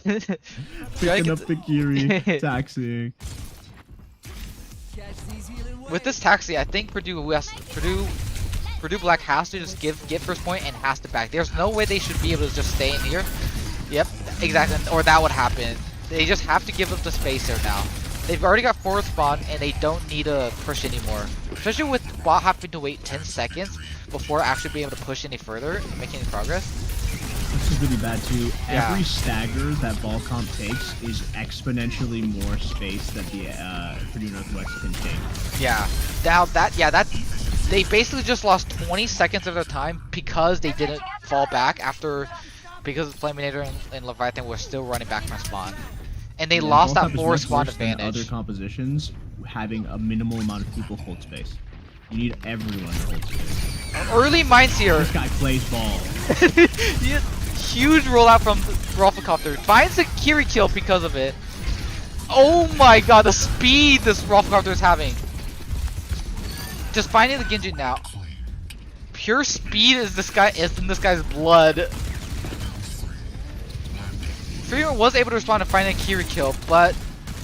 Picking up the Kiri, taxiing. With this taxi, I think Purdue Black has to just get first point and has to back. There's no way they should be able to just stay in here. Yep, exactly, or that would happen. They just have to give up the space there now. They've already got 4th spawn and they don't need to push anymore. Especially with Bot having to wait 10 seconds before actually being able to push any further and make any progress. Northwest is really bad too. Yeah. Every stagger that ball comp takes is exponentially more space that the Purdue Northwest can take. Yeah. Now that they basically just lost 20 seconds of their time because they didn't fall back because Flaminator and Leviathan were still running back from spawn. And they lost that 4 spawn advantage. Other compositions having a minimal amount of people hold space. You need everyone to hold space. Early mines here. This guy plays ball. Huge rollout from Rafflecopter. Finds a Kiri kill because of it. Oh my god, the speed this Rafflecopter is having. Just finding the Genji now. Pure speed is in this guy's blood. Freeman was able to respond and find a Kiri kill, but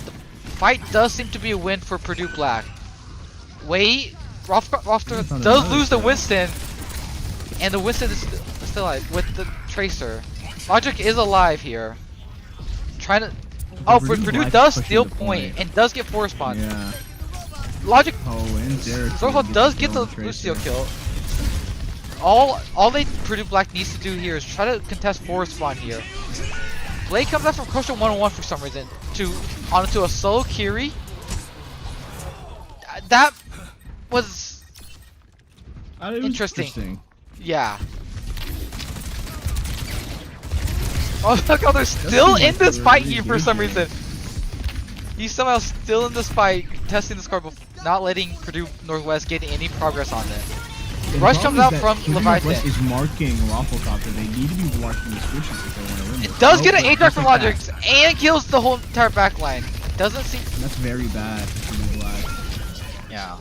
the fight does seem to be a win for Purdue Black. Wait, Rafflecopter does lose the Winston, and the Winston is still alive with the Tracer. Logic is alive here. Trying to. Oh, but Purdue does steal point and does get 4 spawn. Yeah. Logic. Oh, and Derek Zorho does get the Lucio kill. All Purdue Black needs to do here is try to contest 4 spawn here. Blade comes out from Kosha 1-on-1 for some reason onto a solo Kiri. That was interesting. Yeah. Oh look how they're still in this fight here for some reason. He's somehow still in this fight, testing this card, not letting Purdue Northwest get any progress on it. Rush comes out from Leviathan. Northwest is marking Rafflecopter. They need to be marking the switches if they want to win. It does get an A-Drag from Logic and kills the whole entire backline. Doesn't seem. That's very bad for Purdue Black. Yeah.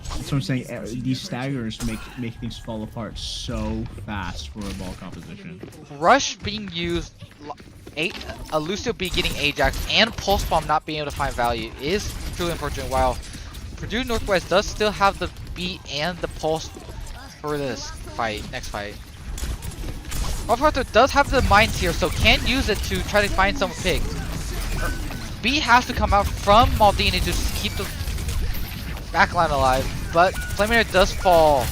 That's what I'm saying. These staggers make things fall apart so fast for a ball composition. Rush being used, a Lucio B getting Ajax, and Pulse Bomb not being able to find value is truly unfortunate. While Purdue Northwest does still have the beat and the Pulse for this fight, next fight. Rafflecopter does have the mines here, so can use it to try to find some pick. B has to come out from Maldini to just keep the backline alive, but Flaminator does fall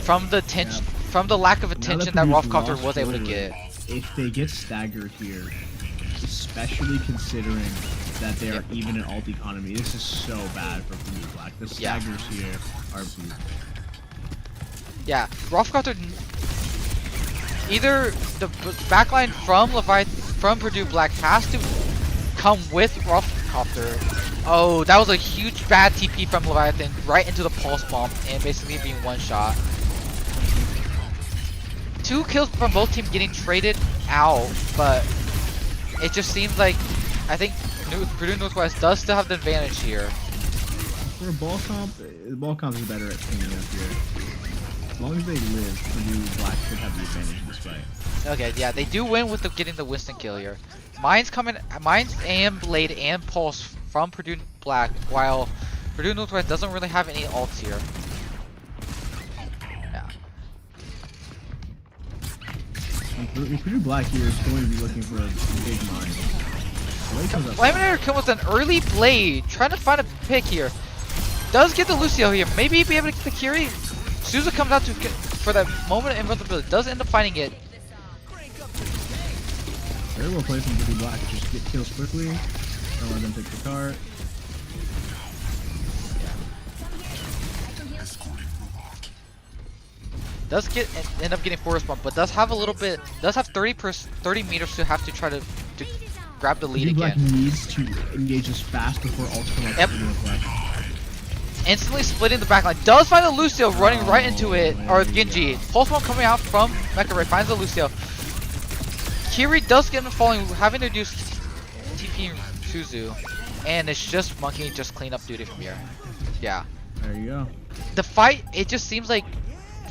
from the tension, from the lack of attention that Rafflecopter was able to get. If they get staggered here, especially considering that they are even in alt economy, this is so bad for Purdue Black. The staggers here are brutal. Yeah, Rafflecopter, either the backline from Purdue Black has to come with Rafflecopter. Oh, that was a huge bad TP from Leviathan right into the Pulse Bomb and basically being one shot. 2 kills from both teams getting traded out, but it just seems like I think Purdue Northwest does still have the advantage here. For a ball comp, the ball comp is better at cleaning up here. As long as they live, Purdue Black should have the advantage in this fight. Okay, yeah, they do win with getting the Winston kill here. Mines and Blade and Pulse from Purdue Black, while Purdue Northwest doesn't really have any ults here. Yeah. And Purdue Black here is going to be looking for a big mine. Flaminator comes with an early Blade, trying to find a pick here. Does get the Lucio here, maybe be able to get the Kiri. Souza comes out for that moment of invincibility, does end up finding it. Very well played from Purdue Black, just get kills quickly, don't let them pick the cart. Does end up getting forest bomb, but does have a little bit, does have 30 meters to have to try to grab the lead Purdue again. Black needs to engage this fast before ults come out. Yep. Instantly splitting the backline. Does find the Lucio running right into it, or Genji. Pulse Bomb coming out from Mecha Ray, finds the Lucio. Kiri does get him falling, having to do TP Suzu. And it's just Monkey just clean up duty from here. Yeah. There you go. The fight, it just seems like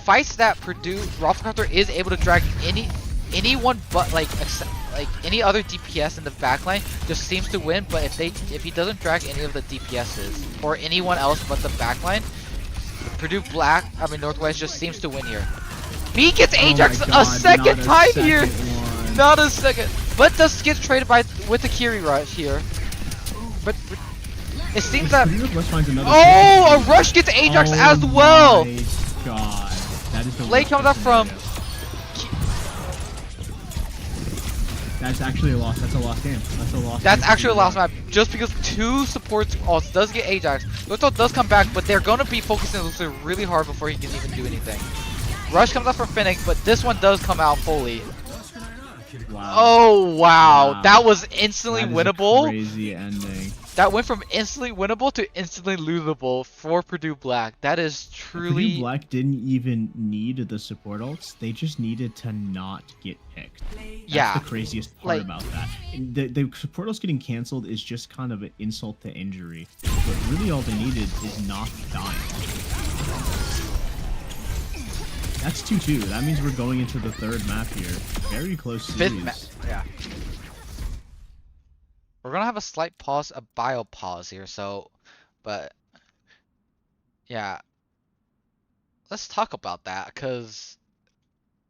fights that Purdue Rafflecopter is able to drag anyone but like any other DPS in the backline just seems to win. But if he doesn't drag any of the DPSs or anyone else but the backline, Purdue Northwest just seems to win here. B gets Ajax a second time here. Not a second, but does get traded with the Kiri rush here. But it seems that a rush gets Ajax as well. God, that is the Blade comes up from That's actually a loss. That's a lost game. That's a loss. That's actually a lost map, just because 2 supports also does get Ajax. Lotso does come back, but they're gonna be focusing on Lotso really hard before he can even do anything. Rush comes out for Finnick, but this one does come out fully. Wow. Oh wow, that was instantly that is winnable. A crazy ending. That went from instantly winnable to instantly losable for Purdue Black. That is truly. Purdue Black didn't even need the support ults. They just needed to not get picked. That's the craziest part about that. The support ults getting canceled is just kind of an insult to injury. But really all they needed is not dying. That's 2-2. That means we're going into the 3rd map here. Very close series. 5th map. Yeah. We're gonna have a slight pause, a bio pause here, so, but, yeah. Let's talk about that, because...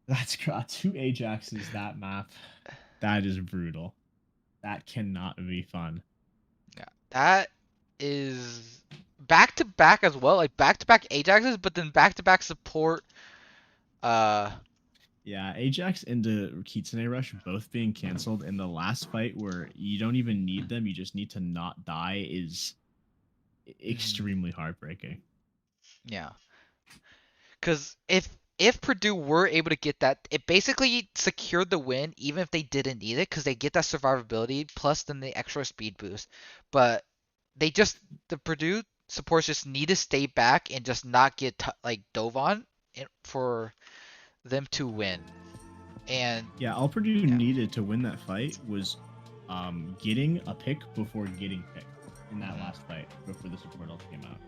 That's 2 Ajaxes, that map. That is brutal. That cannot be fun. Yeah, that is back-to-back as well, like back-to-back Ajaxes, but then back-to-back support, Yeah, Ajax and the Kitsune Rush both being canceled in the last fight where you don't even need them, you just need to not die is extremely heartbreaking. Yeah. Because if Purdue were able to get that, it basically secured the win even if they didn't need it, because they get that survivability plus then the extra speed boost. But the Purdue supports just need to stay back and just not get like dove on for them to win. And yeah, all Purdue needed to win that fight was getting a pick before getting picked in that last fight before the support ult came out.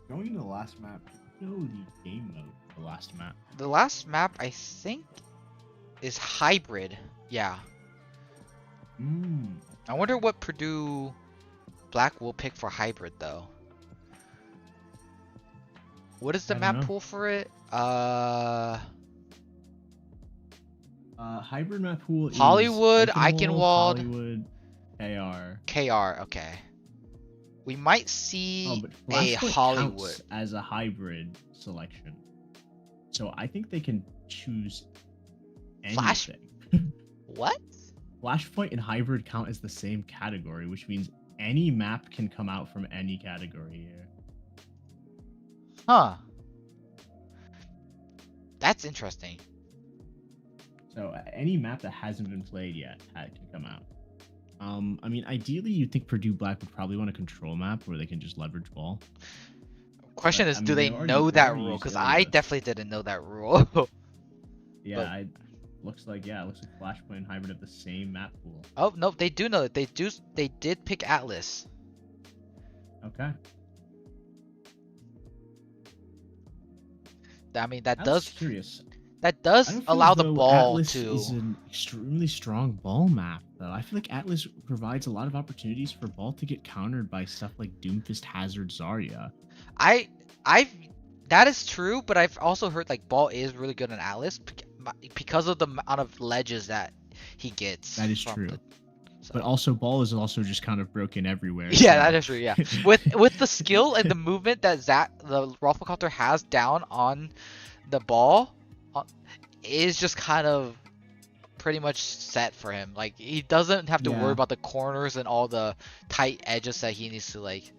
Going into the last map, the game mode. The last map. The last map, I think, is hybrid. Yeah. I wonder what Purdue Black will pick for hybrid though. What is the map pool for it? Hybrid map pool is Hollywood, Eichenwald, Hollywood, KR, okay. We might see a Hollywood counts as a hybrid selection. So I think they can choose anything. What? Flashpoint and hybrid count as the same category, which means any map can come out from any category here. Huh. That's interesting. So any map that hasn't been played yet can come out. I mean, ideally, you'd think Purdue Black would probably want a control map where they can just leverage ball. Question is, do they know that rule? Because I definitely didn't know that rule. Yeah, looks like Flashpoint and Hybrid have the same map pool. Oh no, they do know it. They did pick Atlas. Okay. I mean, that curious. That does allow the ball Atlas to. Is an extremely strong ball map, though. I feel like Atlas provides a lot of opportunities for ball to get countered by stuff like Doomfist, Hazard, Zarya. That is true, but I've also heard like ball is really good on Atlas because of the amount of ledges that he gets. That is true. But also, ball is also just kind of broken everywhere. Yeah, that is true. Yeah, with the skill and the movement that the Rafflecopter has down on the ball, is just kind of pretty much set for him. Like he doesn't have to worry about the corners and all the tight edges that he needs to like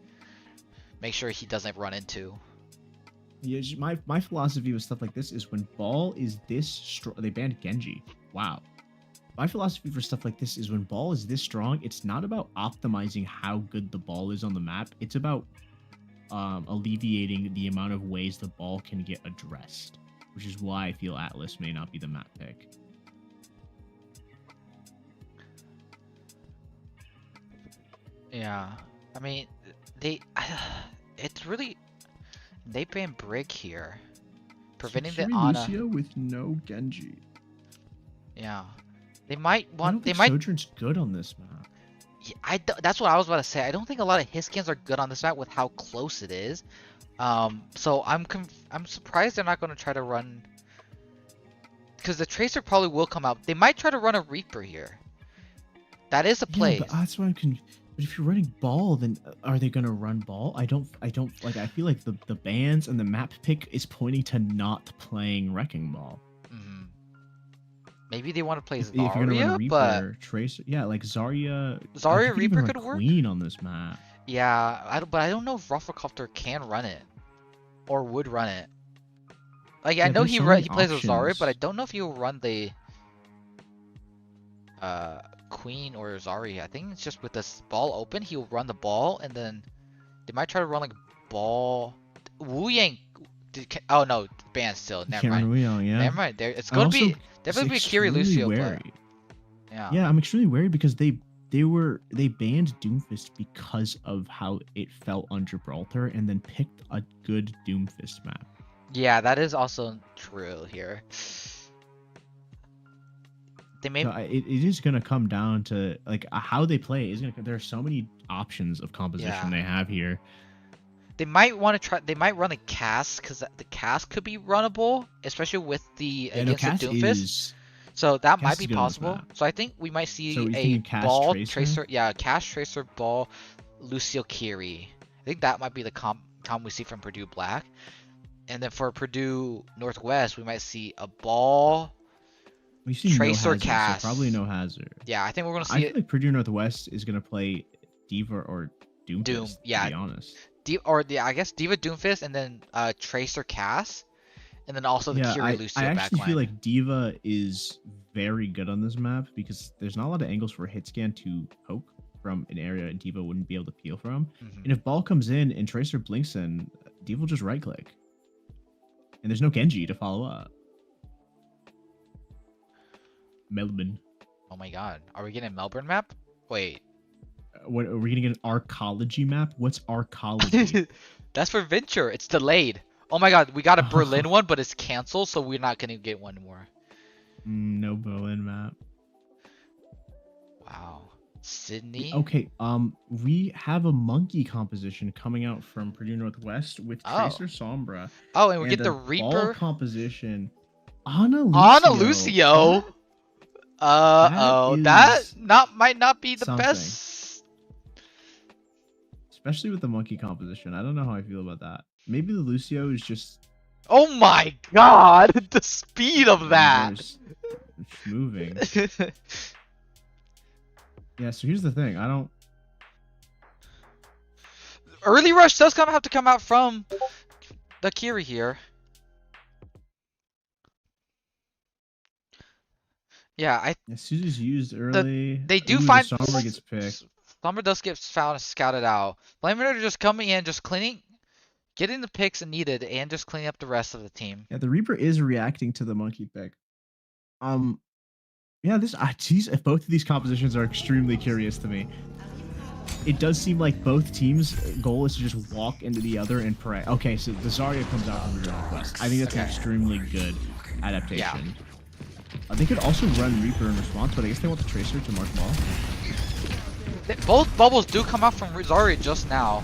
make sure he doesn't run into. Yeah, my philosophy with stuff like this is when ball is this strong. They banned Genji. Wow. My philosophy for stuff like this is when ball is this strong, it's not about optimizing how good the ball is on the map. It's about alleviating the amount of ways the ball can get addressed, which is why I feel Atlas may not be the map pick. Yeah, I mean, they ban Brig here, preventing the Ana. Lucio with no Genji. Yeah. They might want. Sojourn's good on this map. That's what I was about to say. I don't think a lot of his scans are good on this map with how close it is. So I'm surprised they're not going to try to run, because the Tracer probably will come out. They might try to run a Reaper here. That is a play. Yeah, but that's why but if you're running ball, then are they gonna run ball? I don't like. I feel like the bans and the map pick is pointing to not playing wrecking ball. Maybe they want to play If you're gonna Zarya, run Reaper, but Tracer, yeah, like Zarya. Zarya Reaper could work. Queen on this map. Yeah, but I don't know if Rufflecopter can run it or would run it. Like I know he plays with Zarya, but I don't know if he'll run the Queen or Zarya. I think it's just with this ball open, he'll run the ball, and then they might try to run like ball. Wu Yang. Oh no, ban still. Never mind. Yeah. Never mind. It's going to be definitely be Kiri Lucio. But, yeah, I'm extremely wary because they banned Doomfist because of how it felt on Gibraltar, and then picked a good Doomfist map. Yeah, that is also true here. They may. So it is gonna come down to like how they play. Is gonna. There are so many options of composition they have here. They might want to try. They might run a cast because the cast could be runnable, especially with the against the Doomfist. So that might be possible. So I think we might see a ball tracer. Yeah, cast tracer ball, Lucio Kiri. I think that might be the comp we see from Purdue Black. And then for Purdue Northwest, we might see a ball, tracer, no hazard, cast. So probably no hazard. Yeah, I think we're gonna see I feel like Purdue Northwest is gonna play Diva or Doomfist. Yeah, to be honest. I guess Diva Doomfist, and then Tracer Cass, and then also the Kiri Lucio backline. I actually feel like Diva is very good on this map because there's not a lot of angles for a hit scan to poke from an area and Diva wouldn't be able to peel from. And if ball comes in and Tracer blinks in, Diva will just right click. And there's no Genji to follow up. Melbourne. Oh my god. Are we getting a Melbourne map? Wait. What are we gonna get an arcology map? What's arcology? That's for Venture. It's delayed. Oh my god, we got a Berlin one, but it's canceled, so we're not gonna get one more. No Berlin map. Wow. Sydney. Okay. We have a monkey composition coming out from Purdue Northwest with Tracer Sombra. Oh, and we get the Reaper ball composition. Ana Lucio. That might not be the best. Especially with the monkey composition. I don't know how I feel about that. Maybe the Lucio is just... Oh my god! The speed of that! It's moving. Yeah, so here's the thing. I don't... Early rush does have to come out from the Kiri here. Yeah, Suzu's used early. They do find Sombra gets picked. Sombra does get found and scouted out. Flaminator just coming in, just cleaning, getting the picks needed, and just cleaning up the rest of the team. Yeah, the Reaper is reacting to the monkey pick. Yeah, both of these compositions are extremely curious to me. It does seem like both teams' goal is to just walk into the other and pray. Okay, so the Zarya comes out from the Northwest. I think that's an extremely good adaptation. Yeah. They could also run Reaper in response, but I guess they want the Tracer to mark ball. Both bubbles do come out from Zarya just now.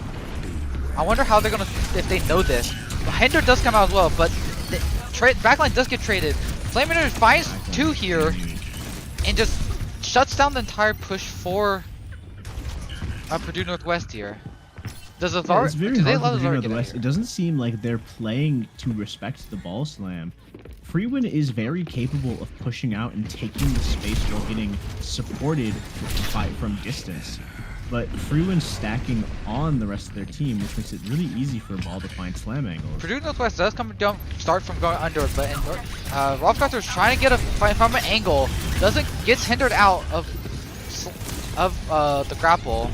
I wonder how they're gonna, if they know this. Hinder does come out as well, but the backline does get traded. Flaminator finds two here and just shuts down the entire push for Purdue Northwest here. Does the Zarya? It's very hard for Purdue Northwest. It doesn't seem like they're playing to respect the ball slam. Freewin is very capable of pushing out and taking the space while getting supported from distance. But Freewin's stacking on the rest of their team, which makes it really easy for a ball to find slam angles. Purdue Northwest does start from going under, but Rolfgotter's trying to get from an angle. Gets hindered out of the grapple.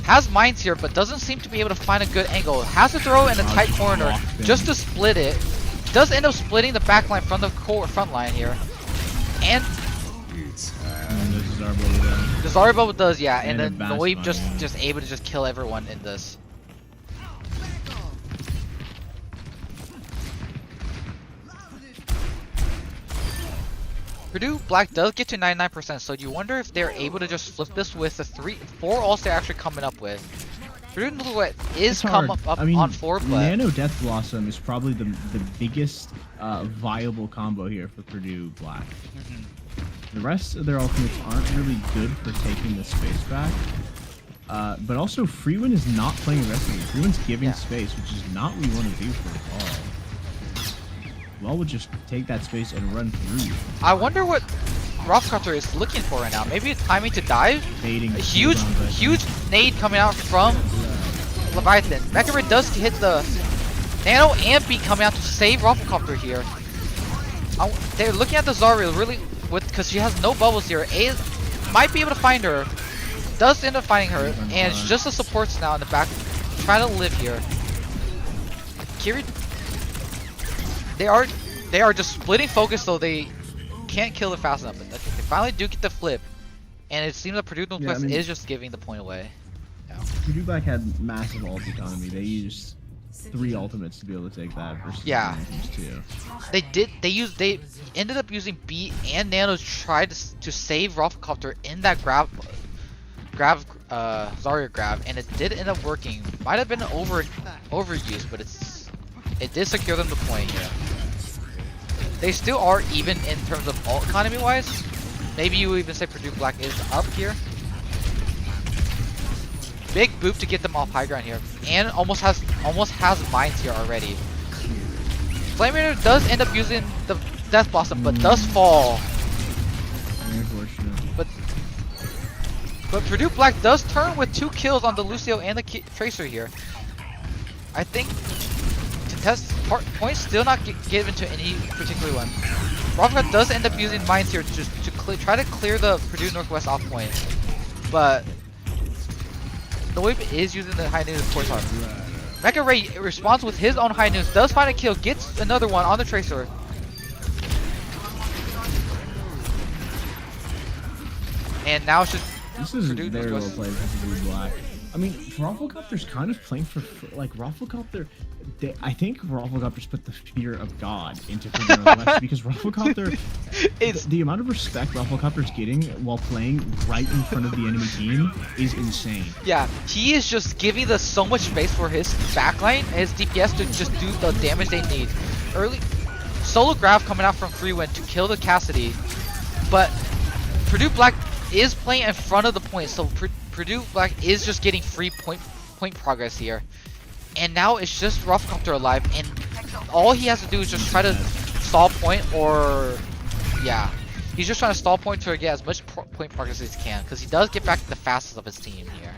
Has mines here, but doesn't seem to be able to find a good angle. Has to throw in a tight corner just to split it. Does end up splitting the back line from the front line here. And the Zarya bubble does, yeah. And then Noib just able to just kill everyone in this. Purdue Black does get to 99%, so you wonder if they're able to just flip this with the 4 ults they're actually coming up with. Purdue Northwest is come up I mean, on 4, but Nano Death Blossom is probably the biggest viable combo here for Purdue Black. The rest of their ultimates aren't really good for taking the space back. But also, Freewind is not playing aggressively. Freewind's giving space, which is not what we want to do for all. Well, we'll just take that space and run through. I wonder what Roughcutter is looking for right now. Maybe it's timing to dive? Baiting A huge nade coming out from Leviathan. Mecha Ray does hit the Nano and Beat coming out to save Rufflecopter here. They're looking at the Zarya really because she has no bubbles here. A might be able to find her. Does end up finding her, and it's just the supports now in the back trying to live here. Kiri, they are just splitting focus, so they can't kill it fast enough. But they finally do get the flip, and it seems that Purdue Northwest is just giving the point away. Yeah. Purdue Black had massive ult economy. They used 3 ultimates to be able to take that versus two. They ended up using Beat and Nano to try to save Rufflecopter in that Zarya grab, and it did end up working. Might have been an overuse, but it did secure them the point here. They still are even in terms of ult economy wise. Maybe you would even say Purdue Black is up here. Big boop to get them off high ground here, and almost has mines here already. Flame Raider does end up using the Death Blossom, but does fall. But Purdue Black does turn with 2 kills on the Lucio and the Tracer here. I think contest points still not given to any particular one. Ravka does end up using mines here just to try to clear the Purdue Northwest off point, but the Whip is using the high noon force arm. Mecha Ray responds with his own high noons, does find a kill, gets another one on the Tracer. And now it's just this is very well played for Purdue Black. I mean, Rufflecopter's kind of playing for like Rufflecopter. I think Rufflecopter's put the fear of God into Purdue Northwest because Rufflecopter, the amount of respect Rufflecopter's getting while playing right in front of the enemy team is insane. Yeah, he is just giving us so much space for his backline and his DPS to just do the damage they need. Early solo grab coming out from Freewind to kill the Cassidy, but Purdue Black is playing in front of the point, so Purdue Black is just getting free point progress here. And now it's just Rufflecopter alive, and all he has to do is just try to stall point, or yeah, he's just trying to stall point to get as much point progress as he can, because he does get back the fastest of his team here.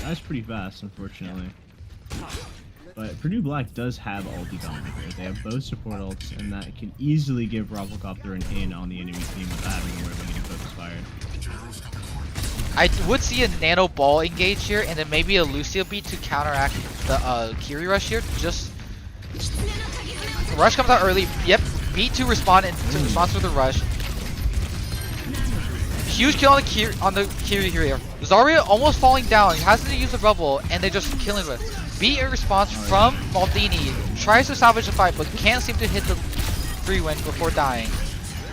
That's pretty fast, unfortunately. But Purdue Black does have ult economy here. They have both support ults, and that can easily give Rufflecopter an in on the enemy team without having to worry about getting focus fired. I would see a Nano Ball engage here, and then maybe a Lucio beat to counteract the Kiri rush here. Just the rush comes out early. Yep, beat to respond and to respond to the rush. Huge kill on the Kiri here. Zarya almost falling down. He has to use the rubble, and they're just killing it. Beat a response from Maldini. Tries to salvage the fight, but can't seem to hit the free win before dying.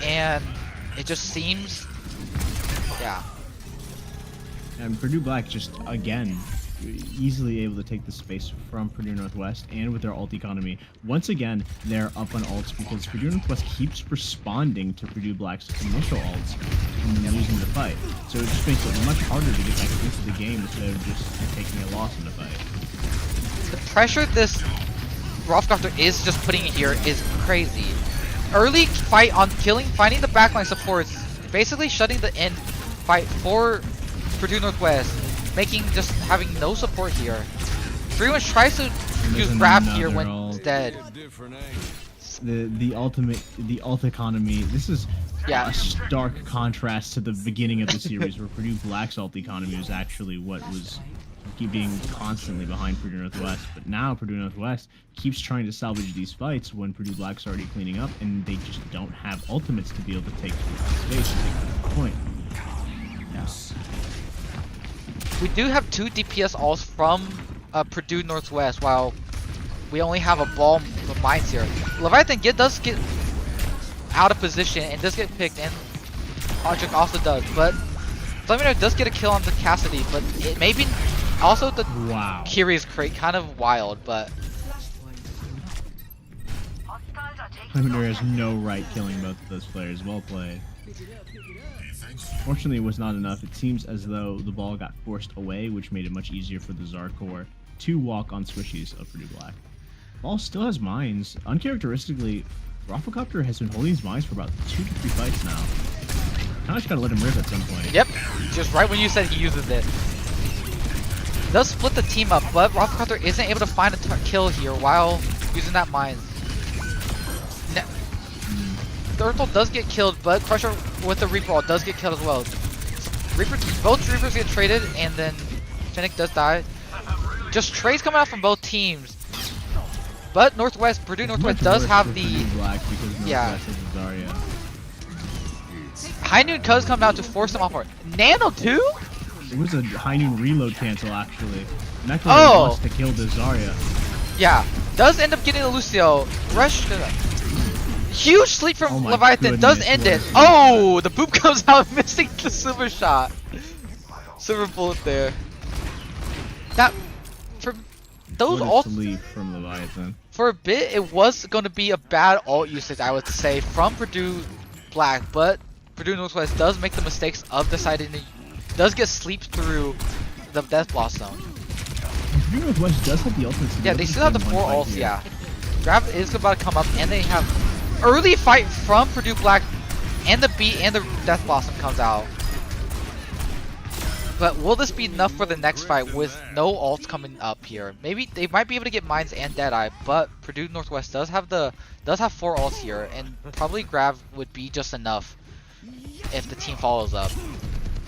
And it just seems, yeah. And Purdue Black just, again, easily able to take the space from Purdue Northwest, and with their ult economy. Once again, they're up on ults because Purdue Northwest keeps responding to Purdue Black's initial ults and losing the fight. So it just makes it much harder to get back into the game instead of just taking a loss in the fight. The pressure this Rufflecopter is just putting in here is crazy. Early fight on finding the backline supports, basically shutting the end fight for Purdue Northwest, having no support here. Freeman tries to use grab here when it's dead. The ult economy. This is a stark contrast to the beginning of the series where Purdue Black's ult economy was actually what was being constantly behind Purdue Northwest. But now Purdue Northwest keeps trying to salvage these fights when Purdue Black's already cleaning up, and they just don't have ultimates to be able to take space and take the point. Yes. We do have 2 DPS ults from Purdue Northwest, while we only have a ball of mines here. Leviathan does get out of position and does get picked, and Audric also does. But Flaminator does get a kill on the Cassidy, but it maybe also the Kiri's crate kind of wild, but Flaminator has no right killing both of those players. Well played. Fortunately, it was not enough. It seems as though the ball got forced away, which made it much easier for the Zarkor to walk on squishies of Purdue Black. Ball still has mines. Uncharacteristically, Rafflecopter has been holding his mines for about 2 to 3 fights now. Kinda just gotta let him rip at some point. Yep, just right when you said he uses it. Does split the team up, but Rafflecopter isn't able to find a kill here while using that mine. Turtle does get killed, but Crusher with the Reaper Wall does get killed as well. Both Reapers get traded, and then Fennec does die. Just trades coming out from both teams. But Purdue Northwest does have the High Noon does come out to force them off. Nano too? It was a High Noon reload cancel actually. Necro wants to kill the Zarya. Yeah, does end up getting the Lucio. Rush. Huge sleep from Leviathan does end it. Oh, the boop comes out missing the silver shot. Silver bullet there. That for those ult from Leviathan. For a bit, it was going to be a bad ult usage, I would say, from Purdue Black, but Purdue Northwest does make the mistakes of deciding to does get sleep through the Death Blossom. Purdue Northwest does have the ultimate. Yeah, they still have the 4 ults. Yeah, Grab is about to come up, and they have early fight from Purdue Black, and the beat and the Death Blossom comes out. But will this be enough for the next fight with no ults coming up here? Maybe they might be able to get Mines and Deadeye, but Purdue Northwest does have 4 ults here, and probably Grav would be just enough if the team follows up.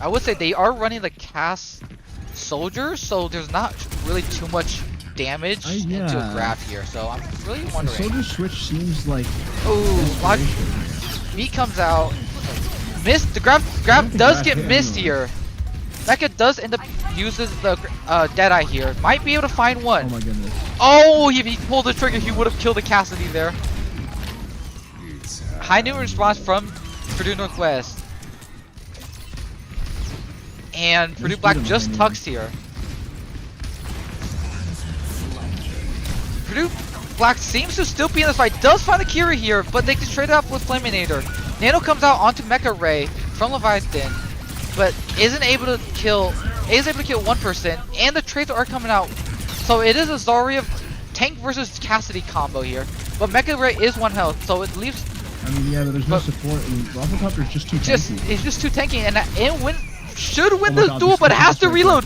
I would say they are running the cast soldiers, so there's not really too much damage into a Grav here. So I'm really wondering. The soldier switch seems like Meat comes out. Missed. The Grav does get missed here. Mecha does end up uses the Deadeye here. Might be able to find one. Oh my goodness. Oh, if he pulled the trigger, he would have killed the Cassidy there. High noon response from Purdue Northwest. And Purdue Black just tucks here. Purdue Black seems to still be in this fight. Does find a Kira here, but they can trade it off with Flaminator. Nano comes out onto Mecha Ray from Leviathan, but isn't able to kill. Is able to kill one person, and the trades are coming out. So it is a Zarya tank versus Cassidy combo here. But Mecha Ray is 1 health, so it leaves. I mean, yeah, but there's no support, and Rafflecopter is just too tanky. It's just too tanky, and it should win the duel, but it has to reload.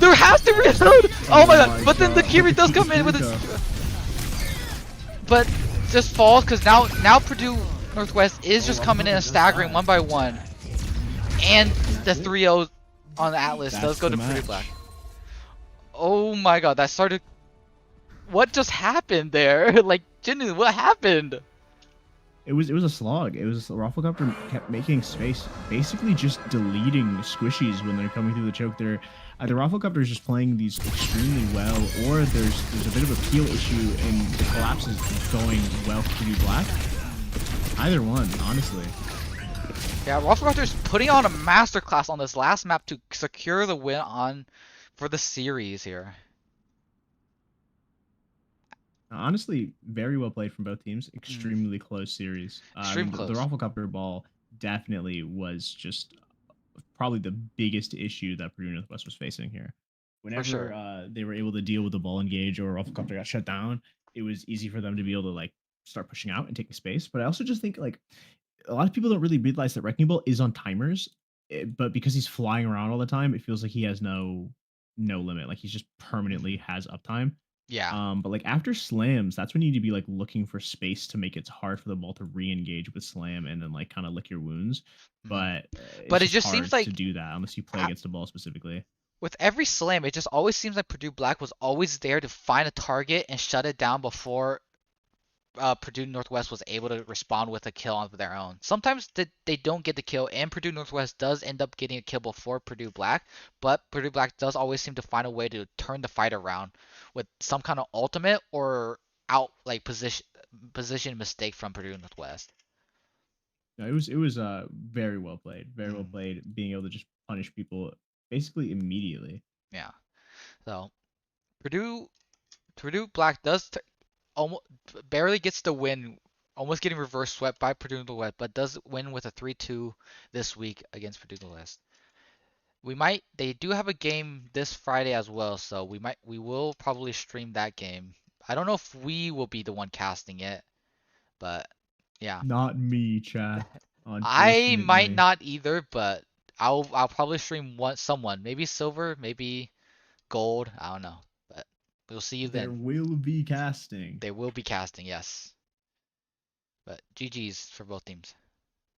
There has to reload. Oh my god! But then the Kiri does come in with it, but just falls because now Purdue Northwest is just coming in and staggering 1 by 1, and the 3-0 on the Atlas does go to Purdue Black. Oh my god! That started. What just happened there? Like, Jinnu, what happened? It was a slog. It was Rafflecopter kept making space, basically just deleting squishies when they're coming through the choke. They're either Rafflecopter is just playing these extremely well, or there's a bit of a peel issue and the collapse is going well for Purdue Black. Either one, honestly. Yeah, Rafflecopter's putting on a masterclass on this last map to secure the win for the series here. Honestly, very well played from both teams. Extremely close series. Extremely close. The Rafflecopter ball definitely was just probably the biggest issue that Purdue Northwest was facing here. Whenever they were able to deal with the ball engage or Rafflecopter got shut down, it was easy for them to be able to like start pushing out and taking space. But I also just think like a lot of people don't really realize that Wrecking Ball is on timers, but because he's flying around all the time, it feels like he has no limit. Like he's just permanently has uptime. Yeah. But like after slams, that's when you need to be like looking for space to make it hard for the ball to re-engage with slam and then like kind of lick your wounds. But it just seems like to do that unless you play against the ball specifically. With every slam, it just always seems like Purdue Black was always there to find a target and shut it down before Purdue Northwest was able to respond with a kill on their own. Sometimes they don't get the kill, and Purdue Northwest does end up getting a kill before Purdue Black, but Purdue Black does always seem to find a way to turn the fight around with some kind of ultimate or out like position mistake from Purdue Northwest. No, it was very well played, very well Mm, played. Being able to just punish people basically immediately. yeah. So Purdue Purdue Black does almost barely gets the win, almost getting reverse swept by Purdue in the West, but does win with a 3-2 this week against Purdue in the West. They do have a game this Friday as well, so we will probably stream that game. I don't know if we will be the one casting it, but yeah. Not me, chat. I might Unfortunately, not either, but I'll probably stream someone, maybe silver, maybe gold, I don't know. But we'll see you there then. will be casting. They will be casting, yes. But GG's for both teams.